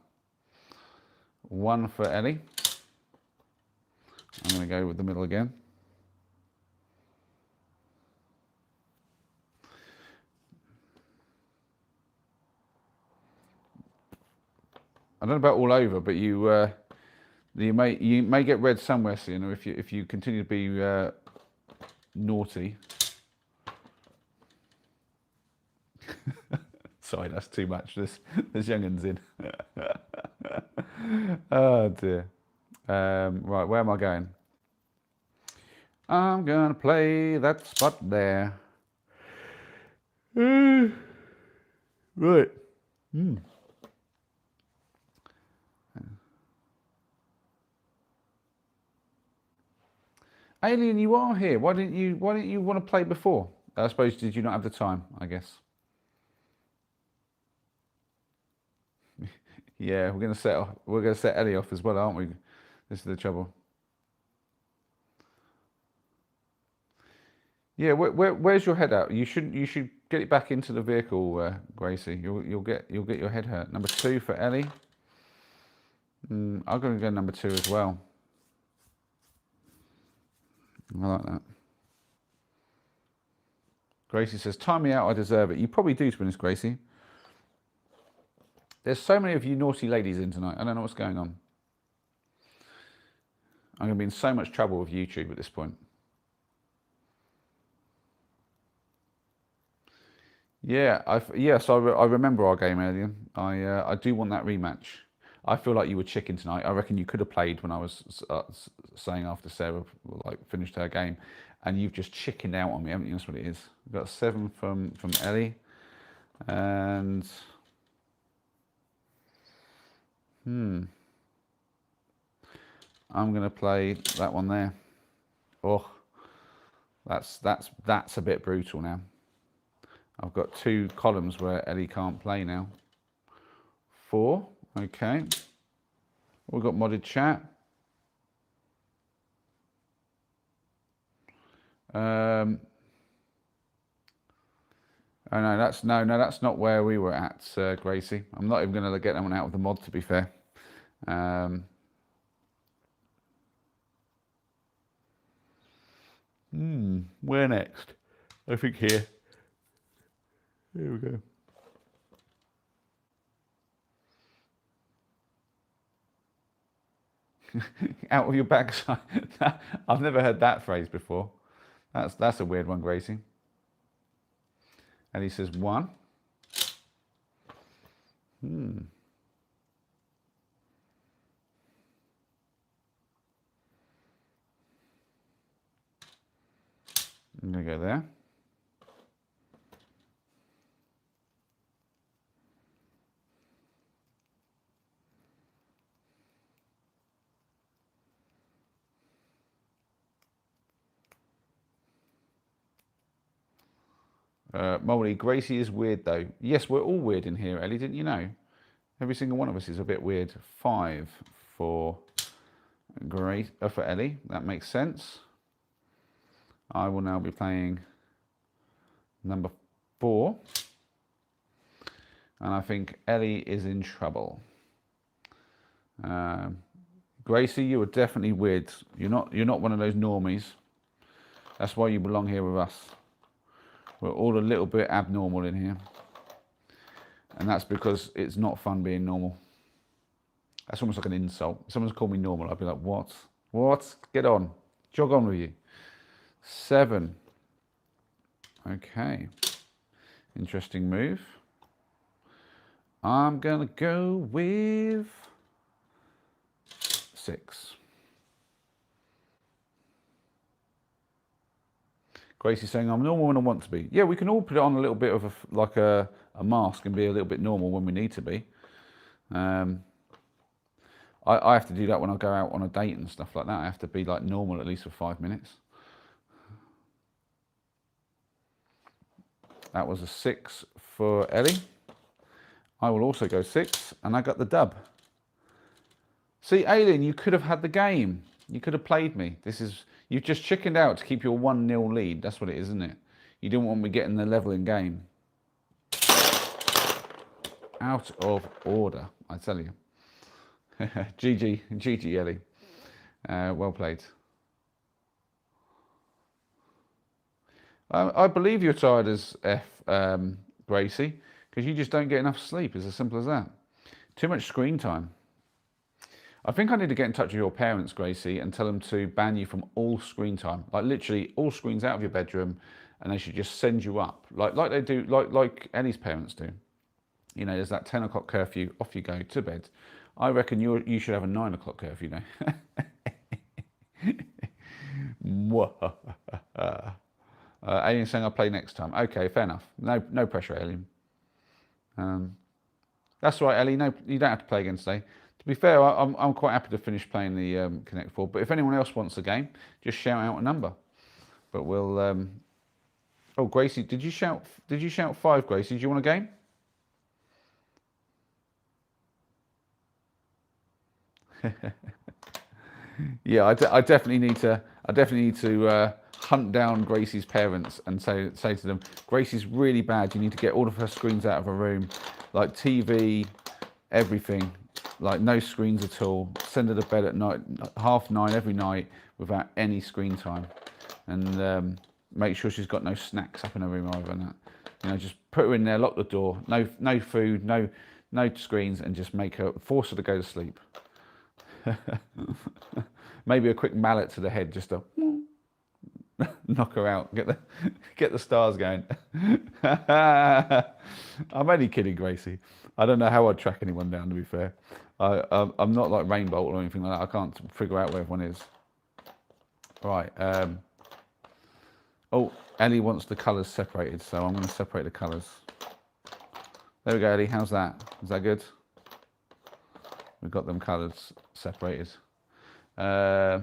1 for Ellie. I'm going to go with the middle again. I don't know about all over, but you may get red somewhere, Sienna, if you continue to be naughty. Sorry, that's too much. There's young'uns in. Oh dear. Right, where am I going? I'm gonna play that spot there. Right. Alien, you are here. Why didn't you want to play before? I suppose did you not have the time, I guess. Yeah, we're gonna set Ellie off as well, aren't we? This is the trouble. Yeah, where's your head at? You should get it back into the vehicle, Gracie. You'll get your head hurt. Number 2 for Ellie. I'm going to go number 2 as well. I like that. Gracie says, "Time me out. I deserve it." You probably do, to be honest, Gracie. There's so many of you naughty ladies in tonight. I don't know what's going on. I'm going to be in so much trouble with YouTube at this point. Yeah, I remember our game, Alien. I do want that rematch. I feel like you were chicken tonight. I reckon you could have played when I was saying after Sarah finished her game, and you've just chickened out on me, haven't you? That's what it is. We've got 7 from Ellie, and I'm gonna play that one there. Oh, that's a bit brutal now. I've got 2 columns where Ellie can't play now. 4, okay. We've got modded chat. Oh no, that's not where we were at, Gracie. I'm not even going to get that one out of the mod, to be fair. Where next? I think here. Here we go. Out of your backside. I've never heard that phrase before. That's a weird one, Gracie. And he says 1. I'm gonna go there. Molly, Gracie is weird though. Yes, we're all weird in here, Ellie, didn't you know? Every single one of us is a bit weird. 5 for for Ellie. That makes sense. I will now be playing number 4. And I think Ellie is in trouble. Gracie, you are definitely weird. You're not one of those normies. That's why you belong here with us. We're all a little bit abnormal in here. And that's because it's not fun being normal. That's almost like an insult. If someone's called me normal, I'd be like, what? What? Get on. Jog on with you. 7. Okay. Interesting move. I'm going to go with 6. Gracie's saying, I'm normal when I want to be. Yeah, we can all put it on a little bit of a mask and be a little bit normal when we need to be. I have to do that when I go out on a date and stuff like that. I have to be like normal at least for 5 minutes. That was a 6 for Ellie. I will also go 6, and I got the dub. See, Alien, you could have had the game. You could have played me. You've just chickened out to keep your 1-0 lead. That's what it is, isn't it? You didn't want me getting the leveling game. Out of order, I tell you. GG, Ellie. Well played. I believe you're tired as F, Gracie, because you just don't get enough sleep. It's as simple as that. Too much screen time. I think I need to get in touch with your parents, Gracie, and tell them to ban you from all screen time. Like literally all screens out of your bedroom, and they should just send you up like they do, like Ellie's parents do. You know, there's that 10 o'clock curfew, off you go to bed. I reckon you should have a 9 o'clock curfew now. Alien saying I'll play next time. Okay, fair enough. No pressure, Alien. That's right, Ellie. No, you don't have to play again today. To be fair, I'm quite happy to finish playing the Connect 4. But if anyone else wants a game, just shout out a number. But we'll. Oh, Gracie, did you shout 5, Gracie? Do you want a game? Yeah, I definitely need to hunt down Gracie's parents and say to them, Gracie's really bad. You need to get all of her screens out of her room, like TV, everything, like no screens at all. Send her to bed at night, 9:30 every night, without any screen time, and make sure she's got no snacks up in her room either. And that, you know, just put her in there, lock the door, no food, no screens, and just force her to go to sleep. Maybe a quick mallet to the head, just to knock her out, get the stars going. I'm only kidding, Gracie. I don't know how I'd track anyone down, to be fair. I'm not like Rainbow or anything like that. I can't figure out where everyone is. Right. Oh, Ellie wants the colours separated, so I'm going to separate the colours. There we go, Ellie. How's that? Is that good? We've got them colours separated. They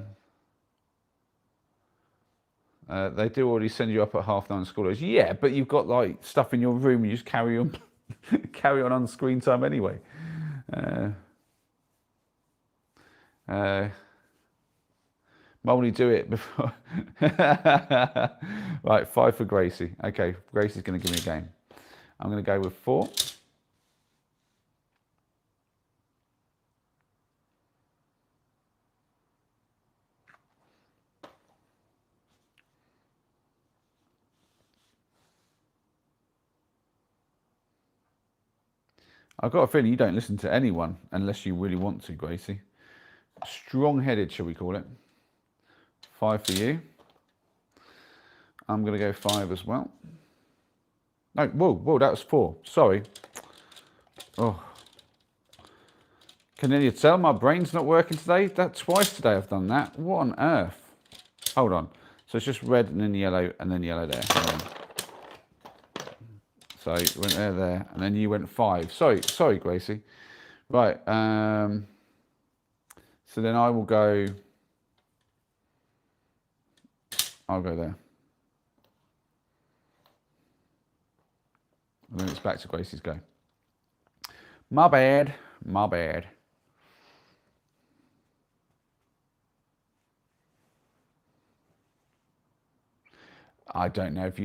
do already send you up at 9:30 school hours. Yeah, but you've got like stuff in your room. You just carry on screen time anyway. Molly, do it before. Right, 5 for Gracie. Okay, Gracie's going to give me a game. I'm going to go with 4. I've got a feeling you don't listen to anyone unless you really want to, Gracie. Strong-headed, shall we call it? 5 for you. I'm going to go 5 as well. No, whoa, that was 4. Sorry. Oh. Can you tell my brain's not working today? Twice today I've done that. What on earth? Hold on. So it's just red and then yellow and then yellow there. So you went there, and then you went 5. Sorry, Gracie. Right. So then I will go. I'll go there. And then it's back to Gracie's go. My bad. I don't know if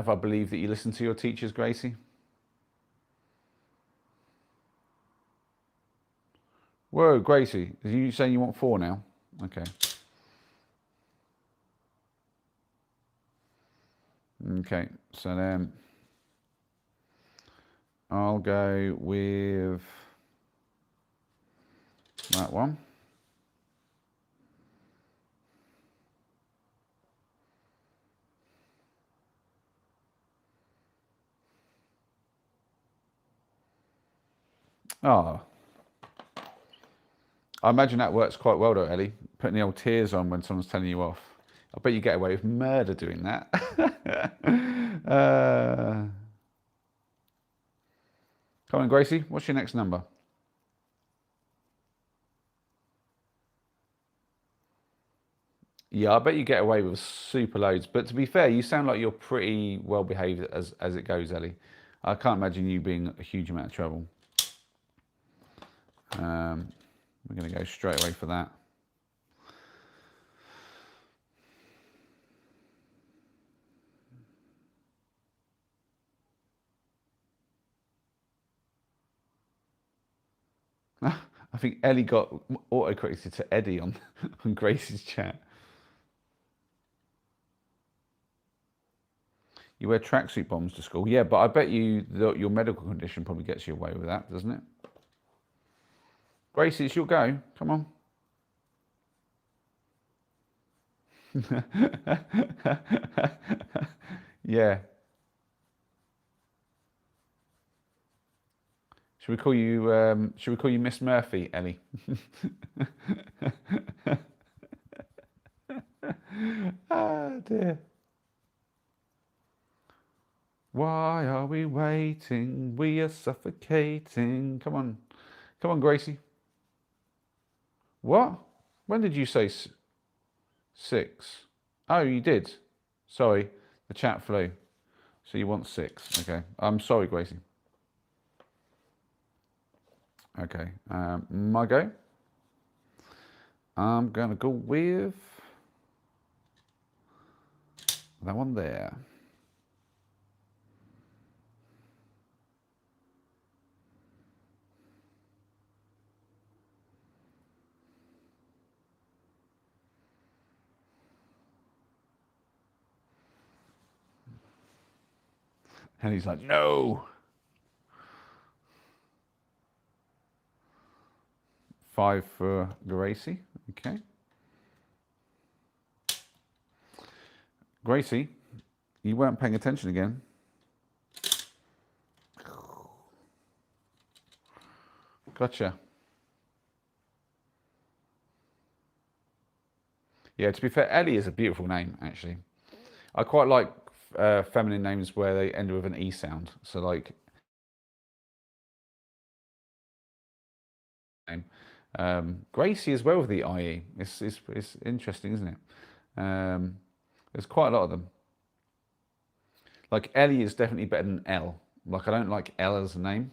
I believe that you listen to your teachers, Gracie. Whoa, Gracie, are you saying you want 4 now? Okay. Okay, so then I'll go with that one. Oh, I imagine that works quite well though, Ellie. Putting the old tears on when someone's telling you off. I bet you get away with murder doing that. Come on, Gracie, what's your next number? Yeah, I bet you get away with super loads. But to be fair, you sound like you're pretty well behaved as it goes, Ellie. I can't imagine you being a huge amount of trouble. We're going to go straight away for that. I think Ellie got auto-corrected to Eddie on Gracie's chat. You wear tracksuit bombs to school? Yeah, but I bet you your medical condition probably gets you away with that, doesn't it? Gracie, it's your go. Come on. Yeah. Should we call you? Should we call you Miss Murphy, Ellie? Ah dear. Why are we waiting? We are suffocating. Come on, Gracie. What? When did you say 6? Oh, you did. Sorry, the chat flew. So you want 6? Okay. I'm sorry, Gracie. Okay. My go. I'm gonna go with that one there. And he's like, no. 5 for Gracie. Okay. Gracie, you weren't paying attention again. Gotcha. Yeah, to be fair, Ellie is a beautiful name, actually. I quite like feminine names where they end with an E sound. So, like, name. Gracie as well with the IE. It's interesting, isn't it? There's quite a lot of them. Like, Ellie is definitely better than L. Like, I don't like L as a name.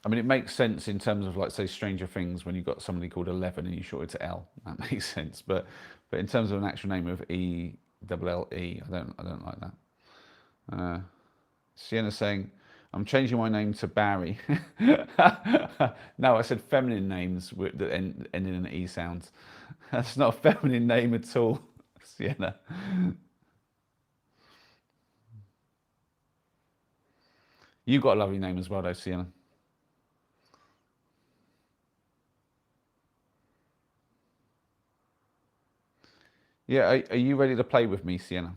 I mean, it makes sense in terms of, like, say, Stranger Things, when you've got somebody called 11 and you short it to L. That makes sense. But in terms of an actual name of E, I don't like that. Sienna's saying, I'm changing my name to Barry. No, I said feminine names that end in an E sound. That's not a feminine name at all, Sienna. You got a lovely name as well, though, Sienna. Yeah, are you ready to play with me, Sienna?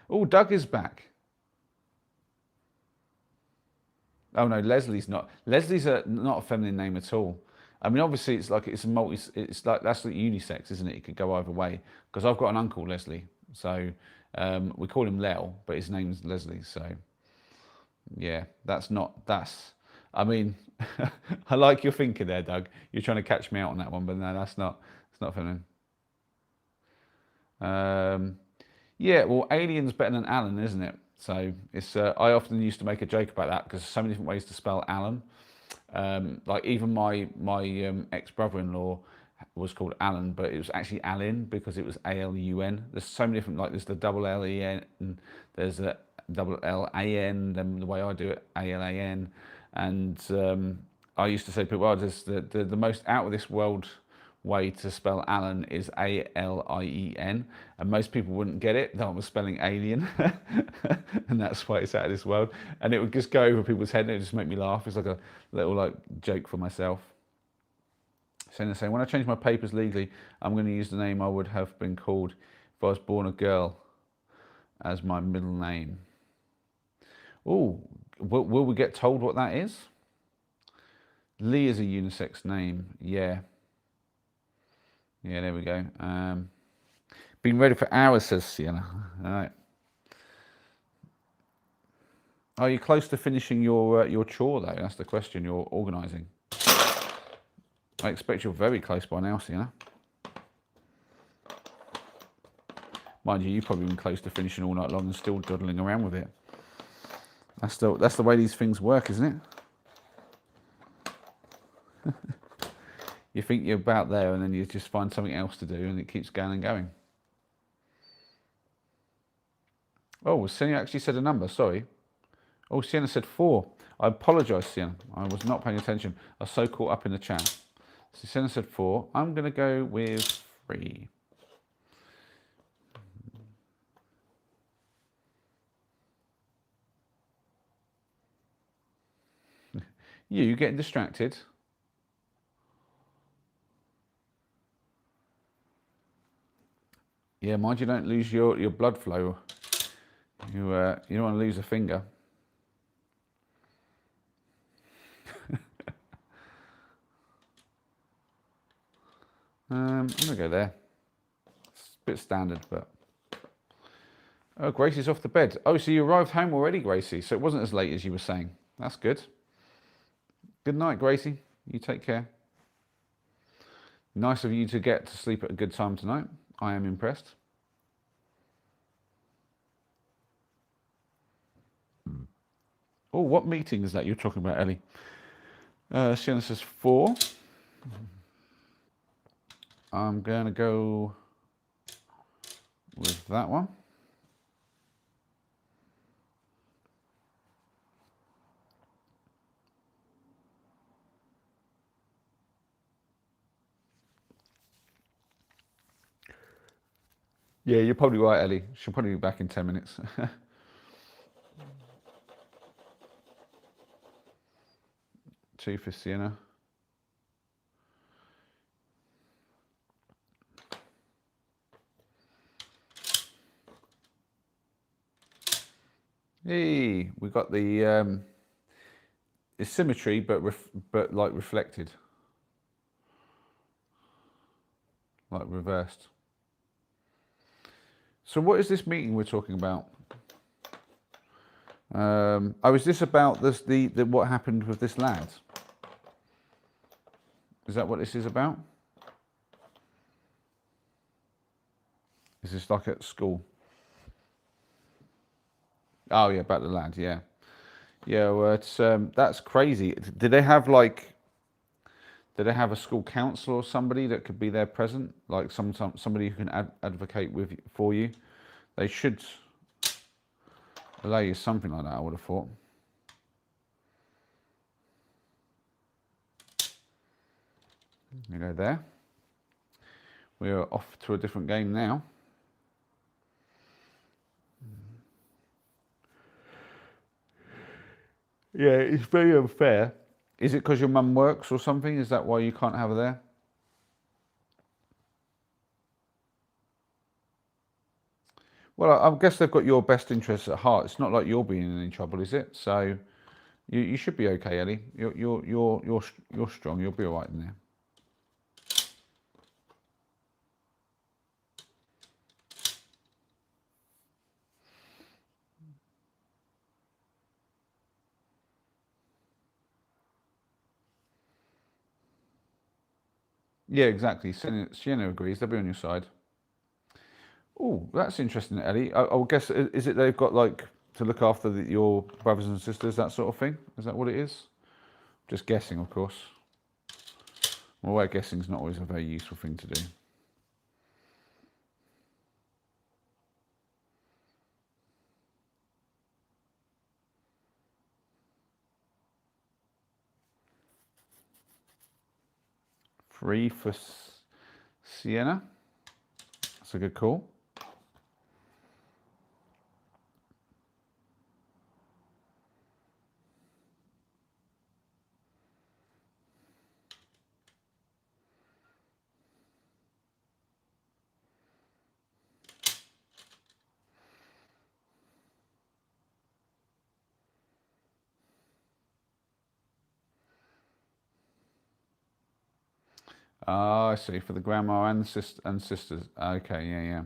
Oh, Doug is back. Oh no, Leslie's not. Leslie's not a feminine name at all. I mean, obviously, it's like it's a multi. It's like that's like unisex, isn't it? It could go either way. Because I've got an uncle Leslie, so we call him Lel, but his name's Leslie. So yeah, that's not. That's. I mean, I like your thinking there, Doug. You're trying to catch me out on that one, but no, that's not. It's not feminine. Um, yeah, well, Alien's better than Alan, isn't it? So it's. I often used to make a joke about that because there's so many different ways to spell Alan. Like even my ex brother-in-law was called Alan, but it was actually Alin because it was ALUN. There's so many different, like there's the double LEN, there's a double LAN, then the way I do it, ALAN, and I used to say to people, well, there's the most out of this world way to spell Alan is ALIEN, and most people wouldn't get it that I was spelling alien, and that's why it's out of this world. And it would just go over people's head, and it would just make me laugh. It's like a little like joke for myself. So they're saying, when I change my papers legally, I'm going to use the name I would have been called if I was born a girl as my middle name. Oh, will we get told what that is? Lee is a unisex name. Yeah. Yeah, there we go. Been ready for hours, says Sienna. All right. Are you close to finishing your chore, though? That's the question you're organising. I expect you're very close by now, Sienna. Mind you, you've probably been close to finishing all night long and still dawdling around with it. That's the way these things work, isn't it? You think you're about there, and then you just find something else to do, and it keeps going and going. Oh, Sienna actually said a number. Sorry. Oh, Sienna said 4. I apologise, Sienna. I was not paying attention. I was so caught up in the chat. So Sienna said 4. I'm going to go with 3. You getting distracted? Yeah, mind you don't lose your blood flow. You don't want to lose a finger. I'm gonna go there. It's a bit standard, but oh, Gracie's off the bed. Oh, so you arrived home already, Gracie. So it wasn't as late as you were saying. That's good. Good night, Gracie. You take care. Nice of you to get to sleep at a good time tonight. I am impressed. Oh, what meeting is that you're talking about, Ellie? Sienna says 4. I'm going to go with that one. Yeah, you're probably right, Ellie. She'll probably be back in 10 minutes. 2 for Sienna. Hey, we got the it's symmetry, but like reflected, like reversed. So what is this meeting we're talking about? Oh, is this about this the what happened with this lad? Is that what this is about? Is this like at school? Oh yeah, about the lad. Yeah, yeah. Well, it's that's crazy. Did they have like? Did they have a school counsellor or somebody that could be there present, like somebody who can advocate for you? They should allow you something like that. I would have thought. You go there. We are off to a different game now. Yeah, it's very unfair. Is it because your mum works or something? Is that why you can't have her there? Well, I guess they've got your best interests at heart. It's not like you're being in any trouble, is it? So you should be okay, Ellie. You're strong. You'll be all right in there. Yeah, exactly. Sienna agrees. They'll be on your side. Oh, that's interesting, Ellie. I would guess, is it they've got like to look after your brothers and sisters, that sort of thing? Is that what it is? Just guessing, of course. Well, where guessing's not always a very useful thing to do. Three for Sienna. That's a good call. Oh, I see. For the grandma and sisters. Okay, yeah.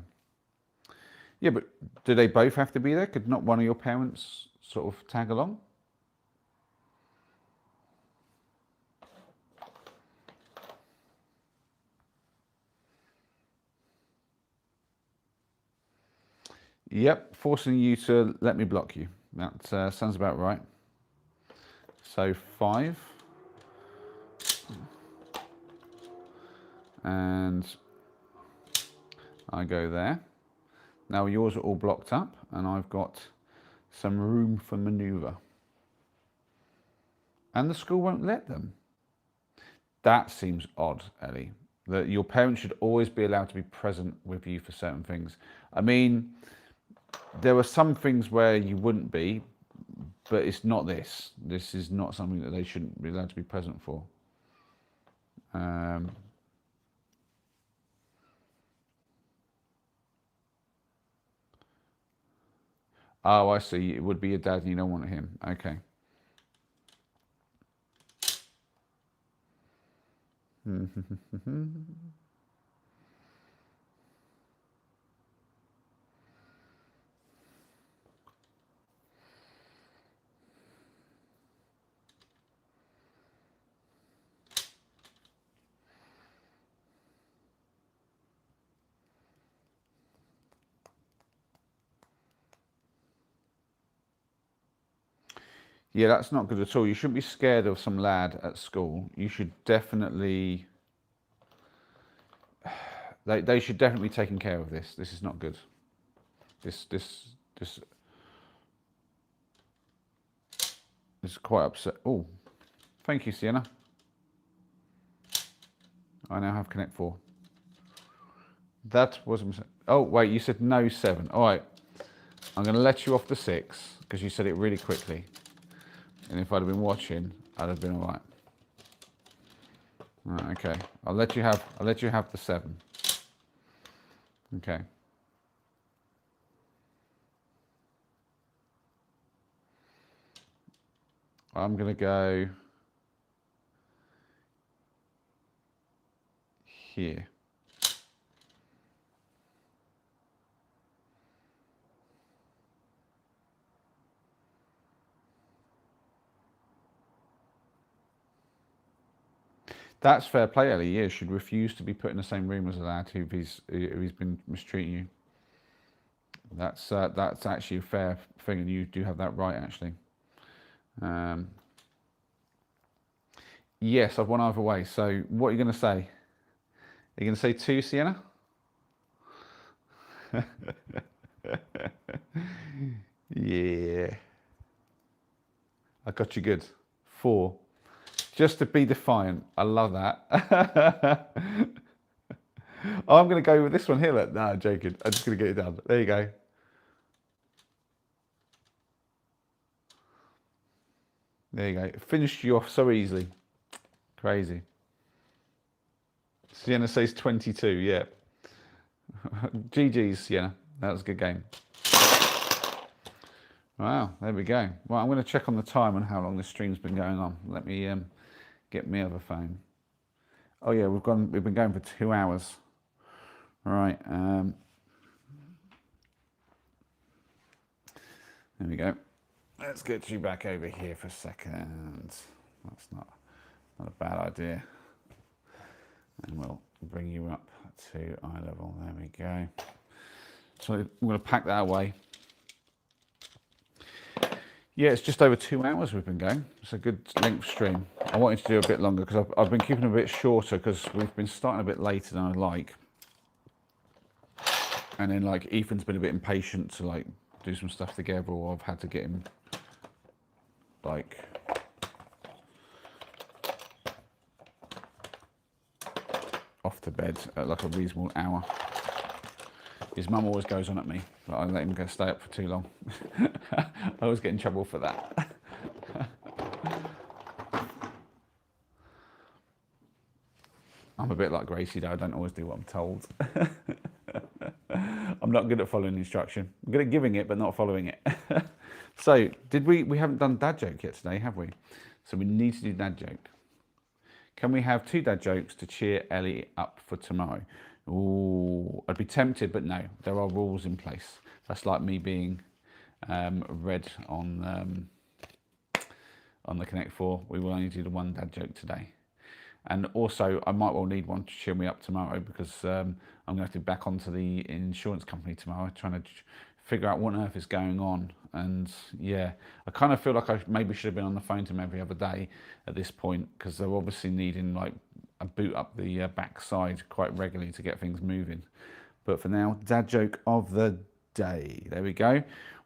Yeah, but do they both have to be there? Could not one of your parents sort of tag along? Yep, forcing you to let me block you. That sounds about right. So 5. And I go there. Now yours are all blocked up and I've got some room for manoeuvre. And the school won't let them. That seems odd, Ellie. That your parents should always be allowed to be present with you for certain things. I mean, there are some things where you wouldn't be, but it's not this. This is not something that they shouldn't be allowed to be present for. Oh, I see. It would be your dad and you don't want him. Okay. Yeah, that's not good at all. You shouldn't be scared of some lad at school. You should definitely... They should definitely be taking care of this. This is not good. This is quite upset. Oh, thank you, Sienna. I now have Connect 4. That was a mistake. Oh, wait, you said no 7. All right. I'm going to let you off the 6 because you said it really quickly. And if I'd have been watching, I'd have been all right. Right, okay. I'll let you have the 7. Okay. I'm going to go here. That's fair play, Ellie. Yeah, should refuse to be put in the same room as a lad who he's been mistreating you. That's actually a fair thing, and you do have that right, actually. Yes, I've won either way. So what are you going to say? Are you going to say 2, Sienna? Yeah. I got you good. 4. Just to be defiant. I love that. I'm going to go with this one here. Look. No, I'm joking. I'm just going to get it done. There you go. There you go. Finished you off so easily. Crazy. Sienna says 22. Yeah. GG's, Sienna. That was a good game. Wow, there we go. Well, I'm going to check on the time and how long this stream's been going on. Let me get my other phone. Oh yeah, we've been going for 2 hours. All right. There we go. Let's get you back over here for a second. That's not a bad idea. And we'll bring you up to eye level. There we go. So I'm going to pack that away. Yeah, it's just over 2 hours we've been going. It's a good length stream. I wanted to do a bit longer because I've been keeping it a bit shorter because we've been starting a bit later than I like. And then like Ethan's been a bit impatient to like do some stuff together, or I've had to get him like off to bed at like a reasonable hour. His mum always goes on at me, but I let him go stay up for too long. I always get in trouble for that. I'm a bit like Gracie though, I don't always do what I'm told. I'm not good at following instruction. I'm good at giving it, but not following it. So, we haven't done dad joke yet today, have we? So we need to do dad joke. Can we have 2 dad jokes to cheer Ellie up for tomorrow? Ooh, I'd be tempted, but no, there are rules in place. That's like me being red on the Connect 4. We will only do the 1 dad joke today. And also, I might well need one to cheer me up tomorrow because I'm going to have to be back onto the insurance company tomorrow, trying to figure out what on earth is going on. And yeah, I kind of feel like I maybe should have been on the phone to them every other day at this point, because they're obviously needing like a boot up the backside quite regularly to get things moving. But for now, dad joke of the day. There we go.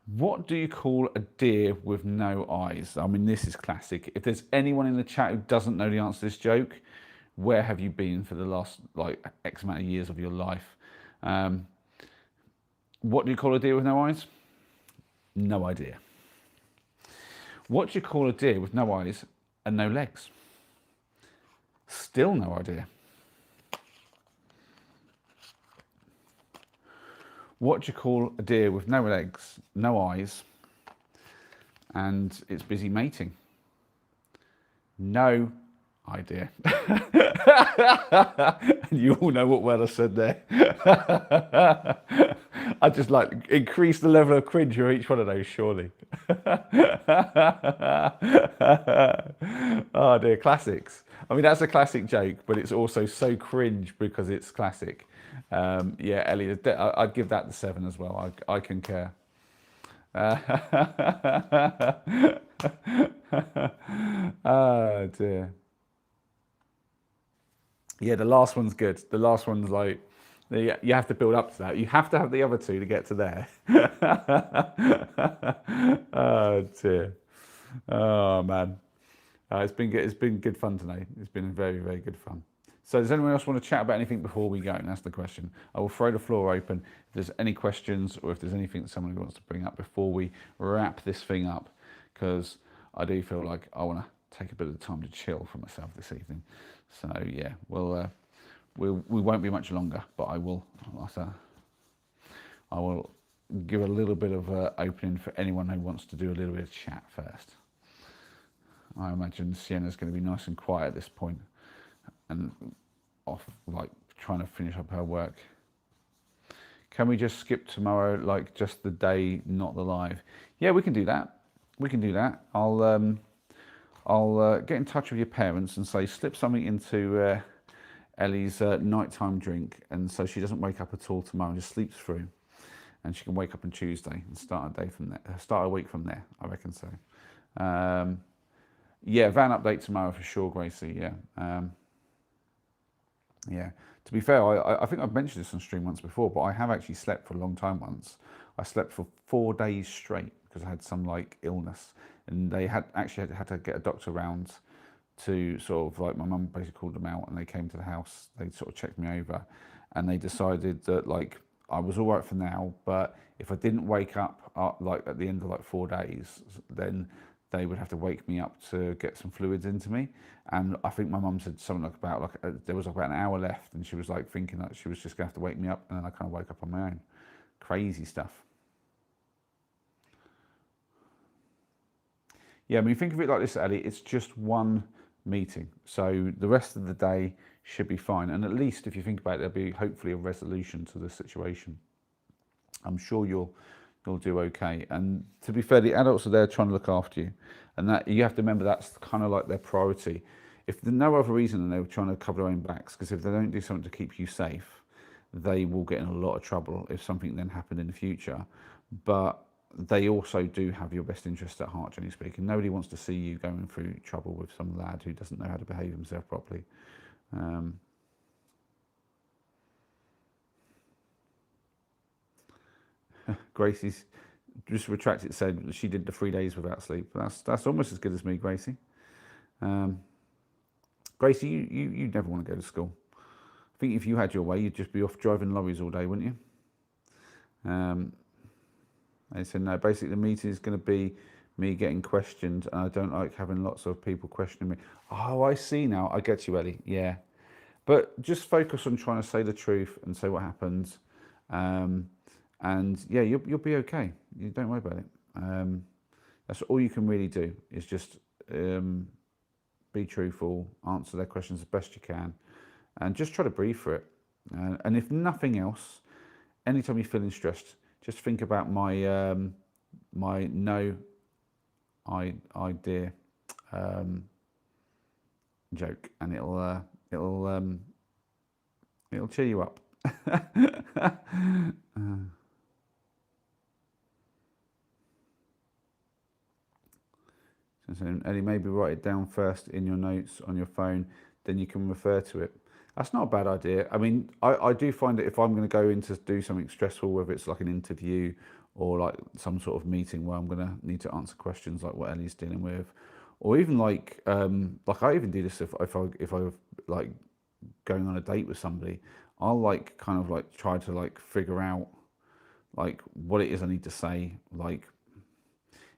What do you call a deer with no eyes? I mean, this is classic. If there's anyone in the chat who doesn't know the answer to this joke, where have you been for the last like X amount of years of your life? What do you call a deer with no eyes? No idea. What do you call a deer with no eyes and no legs? Still no idea. What do you call a deer with no legs, no eyes, and it's busy mating. No idea. And you all know what word I said there. I just like increase the level of cringe for each one of those, surely. Oh dear, classics. I mean, that's a classic joke, but it's also so cringe because it's classic. Yeah, Ellie, I'd give that the 7 as well. I concur. Oh dear. Yeah, the last one's good. The last one's like, you have to build up to that. You have to have the other two to get to there. Oh dear. Oh man. It's been good. It's been good fun today. It's been very, very good fun. So does anyone else want to chat about anything before we go? And that's the question. I will throw the floor open. If there's any questions or if there's anything that someone wants to bring up before we wrap this thing up, because I do feel like I want to take a bit of time to chill for myself this evening. So yeah, we won't be much longer, but I will give a little bit of opening for anyone who wants to do a little bit of chat first. I imagine Sienna's going to be nice and quiet at this point and off, like, trying to finish up her work. Can we just skip tomorrow, like just the day, not the live? Yeah, we can do that. We can do that. I'll get in touch with your parents and say slip something into Ellie's nighttime drink, and so she doesn't wake up at all tomorrow and just sleeps through, and she can wake up on Tuesday and start a day from there. Start a week from there, I reckon so. Yeah, van update tomorrow for sure, Gracie. Yeah, yeah. To be fair, I think I've mentioned this on stream once before, but I have actually slept for a long time once. I slept for 4 days straight because I had some like illness, and they had to get a doctor around to sort of like, my mum basically called them out and they came to the house. They sort of checked me over, and they decided that like I was all right for now, but if I didn't wake up like at the end of like 4 days, then they would have to wake me up to get some fluids into me. And I think my mum said something like about like there was about an hour left, and she was like thinking that she was just gonna have to wake me up, and then I kind of woke up on my own. Crazy stuff. Yeah, I mean, think of it like this, Ellie. It's just one meeting, so the rest of the day should be fine. And at least if you think about it, there'll be hopefully a resolution to the situation. I'm sure you'll do okay. And to be fair, the adults are there trying to look after you, and that you have to remember that's kind of like their priority. If there's no other reason than they're trying to cover their own backs, because if they don't do something to keep you safe, they will get in a lot of trouble if something then happened in the future. But they also do have your best interest at heart, generally speaking. Nobody wants to see you going through trouble with some lad who doesn't know how to behave himself properly. Gracie's just retracted, said she did the 3 days without sleep. That's almost as good as me, Gracie. Gracie, you never want to go to school. I think if you had your way, you'd just be off driving lorries all day, wouldn't you? They said no. Basically, the meeting is going to be me getting questioned, and I don't like having lots of people questioning me. Oh, I see now. I get you, Ellie. Yeah, but just focus on trying to say the truth and say what happened. And yeah, you'll be okay. You don't worry about it. That's all you can really do is just be truthful, answer their questions as best you can, and just try to breathe for it. And if nothing else, anytime you're feeling stressed, just think about my my no idea joke, and it'll cheer you up. So Eddie, maybe write it down first in your notes on your phone, then you can refer to it. That's not a bad idea. I mean, I do find that if I'm going to go in to do something stressful, whether it's like an interview or like some sort of meeting where I'm going to need to answer questions like what Ellie's dealing with, or even like I even do this if I like going on a date with somebody, I'll like kind of like try to like figure out like what it is I need to say. Like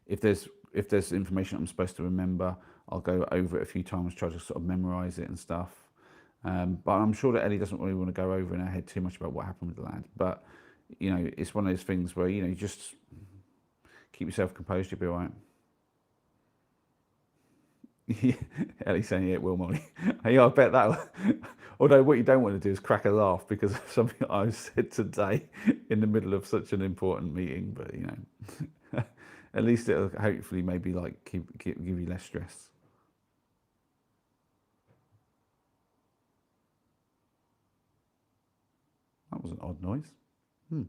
if there's information I'm supposed to remember, I'll go over it a few times, try to sort of memorize it and stuff. But I'm sure that Ellie doesn't really want to go over in her head too much about what happened with the lad. But you know, it's one of those things where you just keep yourself composed, you'll be all right. Yeah, Ellie's saying, yeah, it will, Molly. Yeah, I bet that. Although what you don't want to do is crack a laugh because of something I said today in the middle of such an important meeting. But you know, at least it'll hopefully maybe like give you less stress. That was an odd noise. Hmm.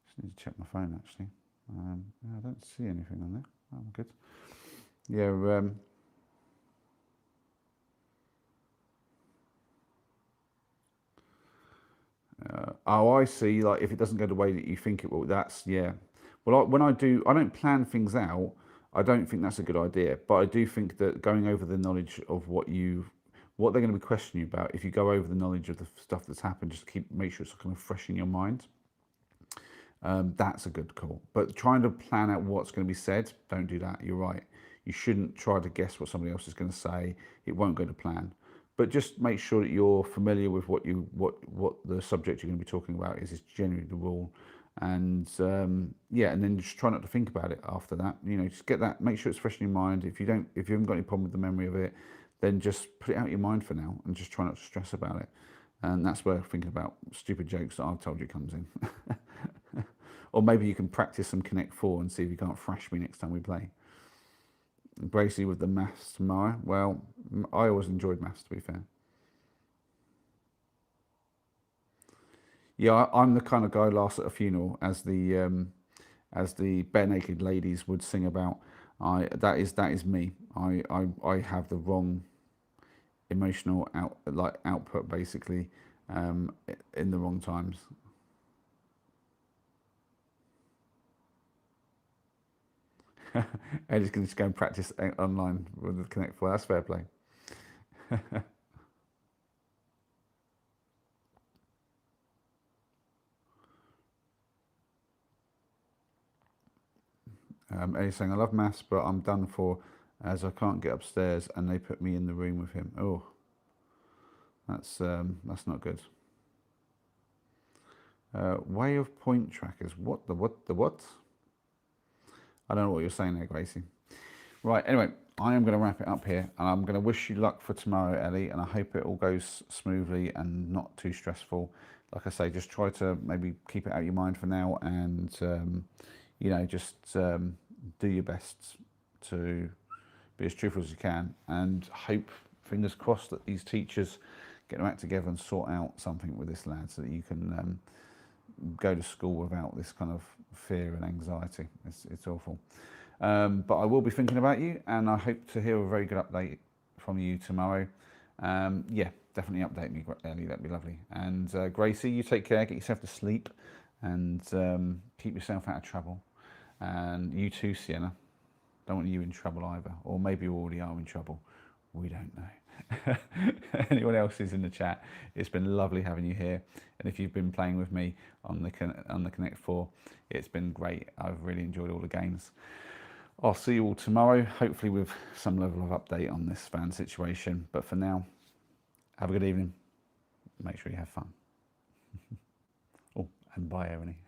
Just need to check my phone actually. Yeah, I don't see anything on there. Oh, good. Yeah. Oh, I see. Like if it doesn't go the way that you think it will, that's yeah. Well, when I don't plan things out. I don't think that's a good idea. But I do think that going over the knowledge of what they're going to be questioning you about, if you go over the knowledge of the stuff that's happened, just make sure it's kind of fresh in your mind. That's a good call. But trying to plan out what's going to be said, don't do that. You're right. You shouldn't try to guess what somebody else is going to say. It won't go to plan. But just make sure that you're familiar with what the subject you're going to be talking about is generally the rule. And yeah, and then just try not to think about it after that. You know, just get that. Make sure it's fresh in your mind. If you haven't got any problem with the memory of it, then just put it out of your mind for now and just try not to stress about it. And that's where thinking about stupid jokes that I've told you comes in. Or maybe you can practice some Connect 4 and see if you can't thrash me next time we play. Bracy with the maths tomorrow. Well, I always enjoyed maths, to be fair. Yeah, I'm the kind of guy laughs at a funeral, as the bare naked ladies would sing about. That is me. I have the wrong emotional output basically, in the wrong times. Eddie's going to just go and practice online with the Connect 4. That's fair play. Eddie's saying, I love maths, but I'm done for as I can't get upstairs and they put me in the room with him. Oh, that's not good. Way of point trackers. What the what the what? I don't know what you're saying there, Gracie. Right, anyway, I am going to wrap it up here, and I'm going to wish you luck for tomorrow, Ellie, and I hope it all goes smoothly and not too stressful. Like I say, just try to maybe keep it out of your mind for now, and you know, just do your best to be as truthful as you can, and hope, fingers crossed, that these teachers get them act together and sort out something with this lad, so that you can go to school without this kind of fear and anxiety. It's awful. But I will be thinking about you, and I hope to hear a very good update from you tomorrow. Yeah, definitely update me, Ellie. That'd be lovely. And Gracie, you take care, get yourself to sleep, and keep yourself out of trouble. And you too, Sienna. Don't want you in trouble either. Or maybe you already are in trouble. We don't know. Anyone else who's in the chat, it's been lovely having you here. And if you've been playing with me on the Connect 4, it's been great. I've really enjoyed all the games. I'll see you all tomorrow, hopefully with some level of update on this fan situation. But for now, have a good evening. Make sure you have fun. Oh, and bye, Ernie.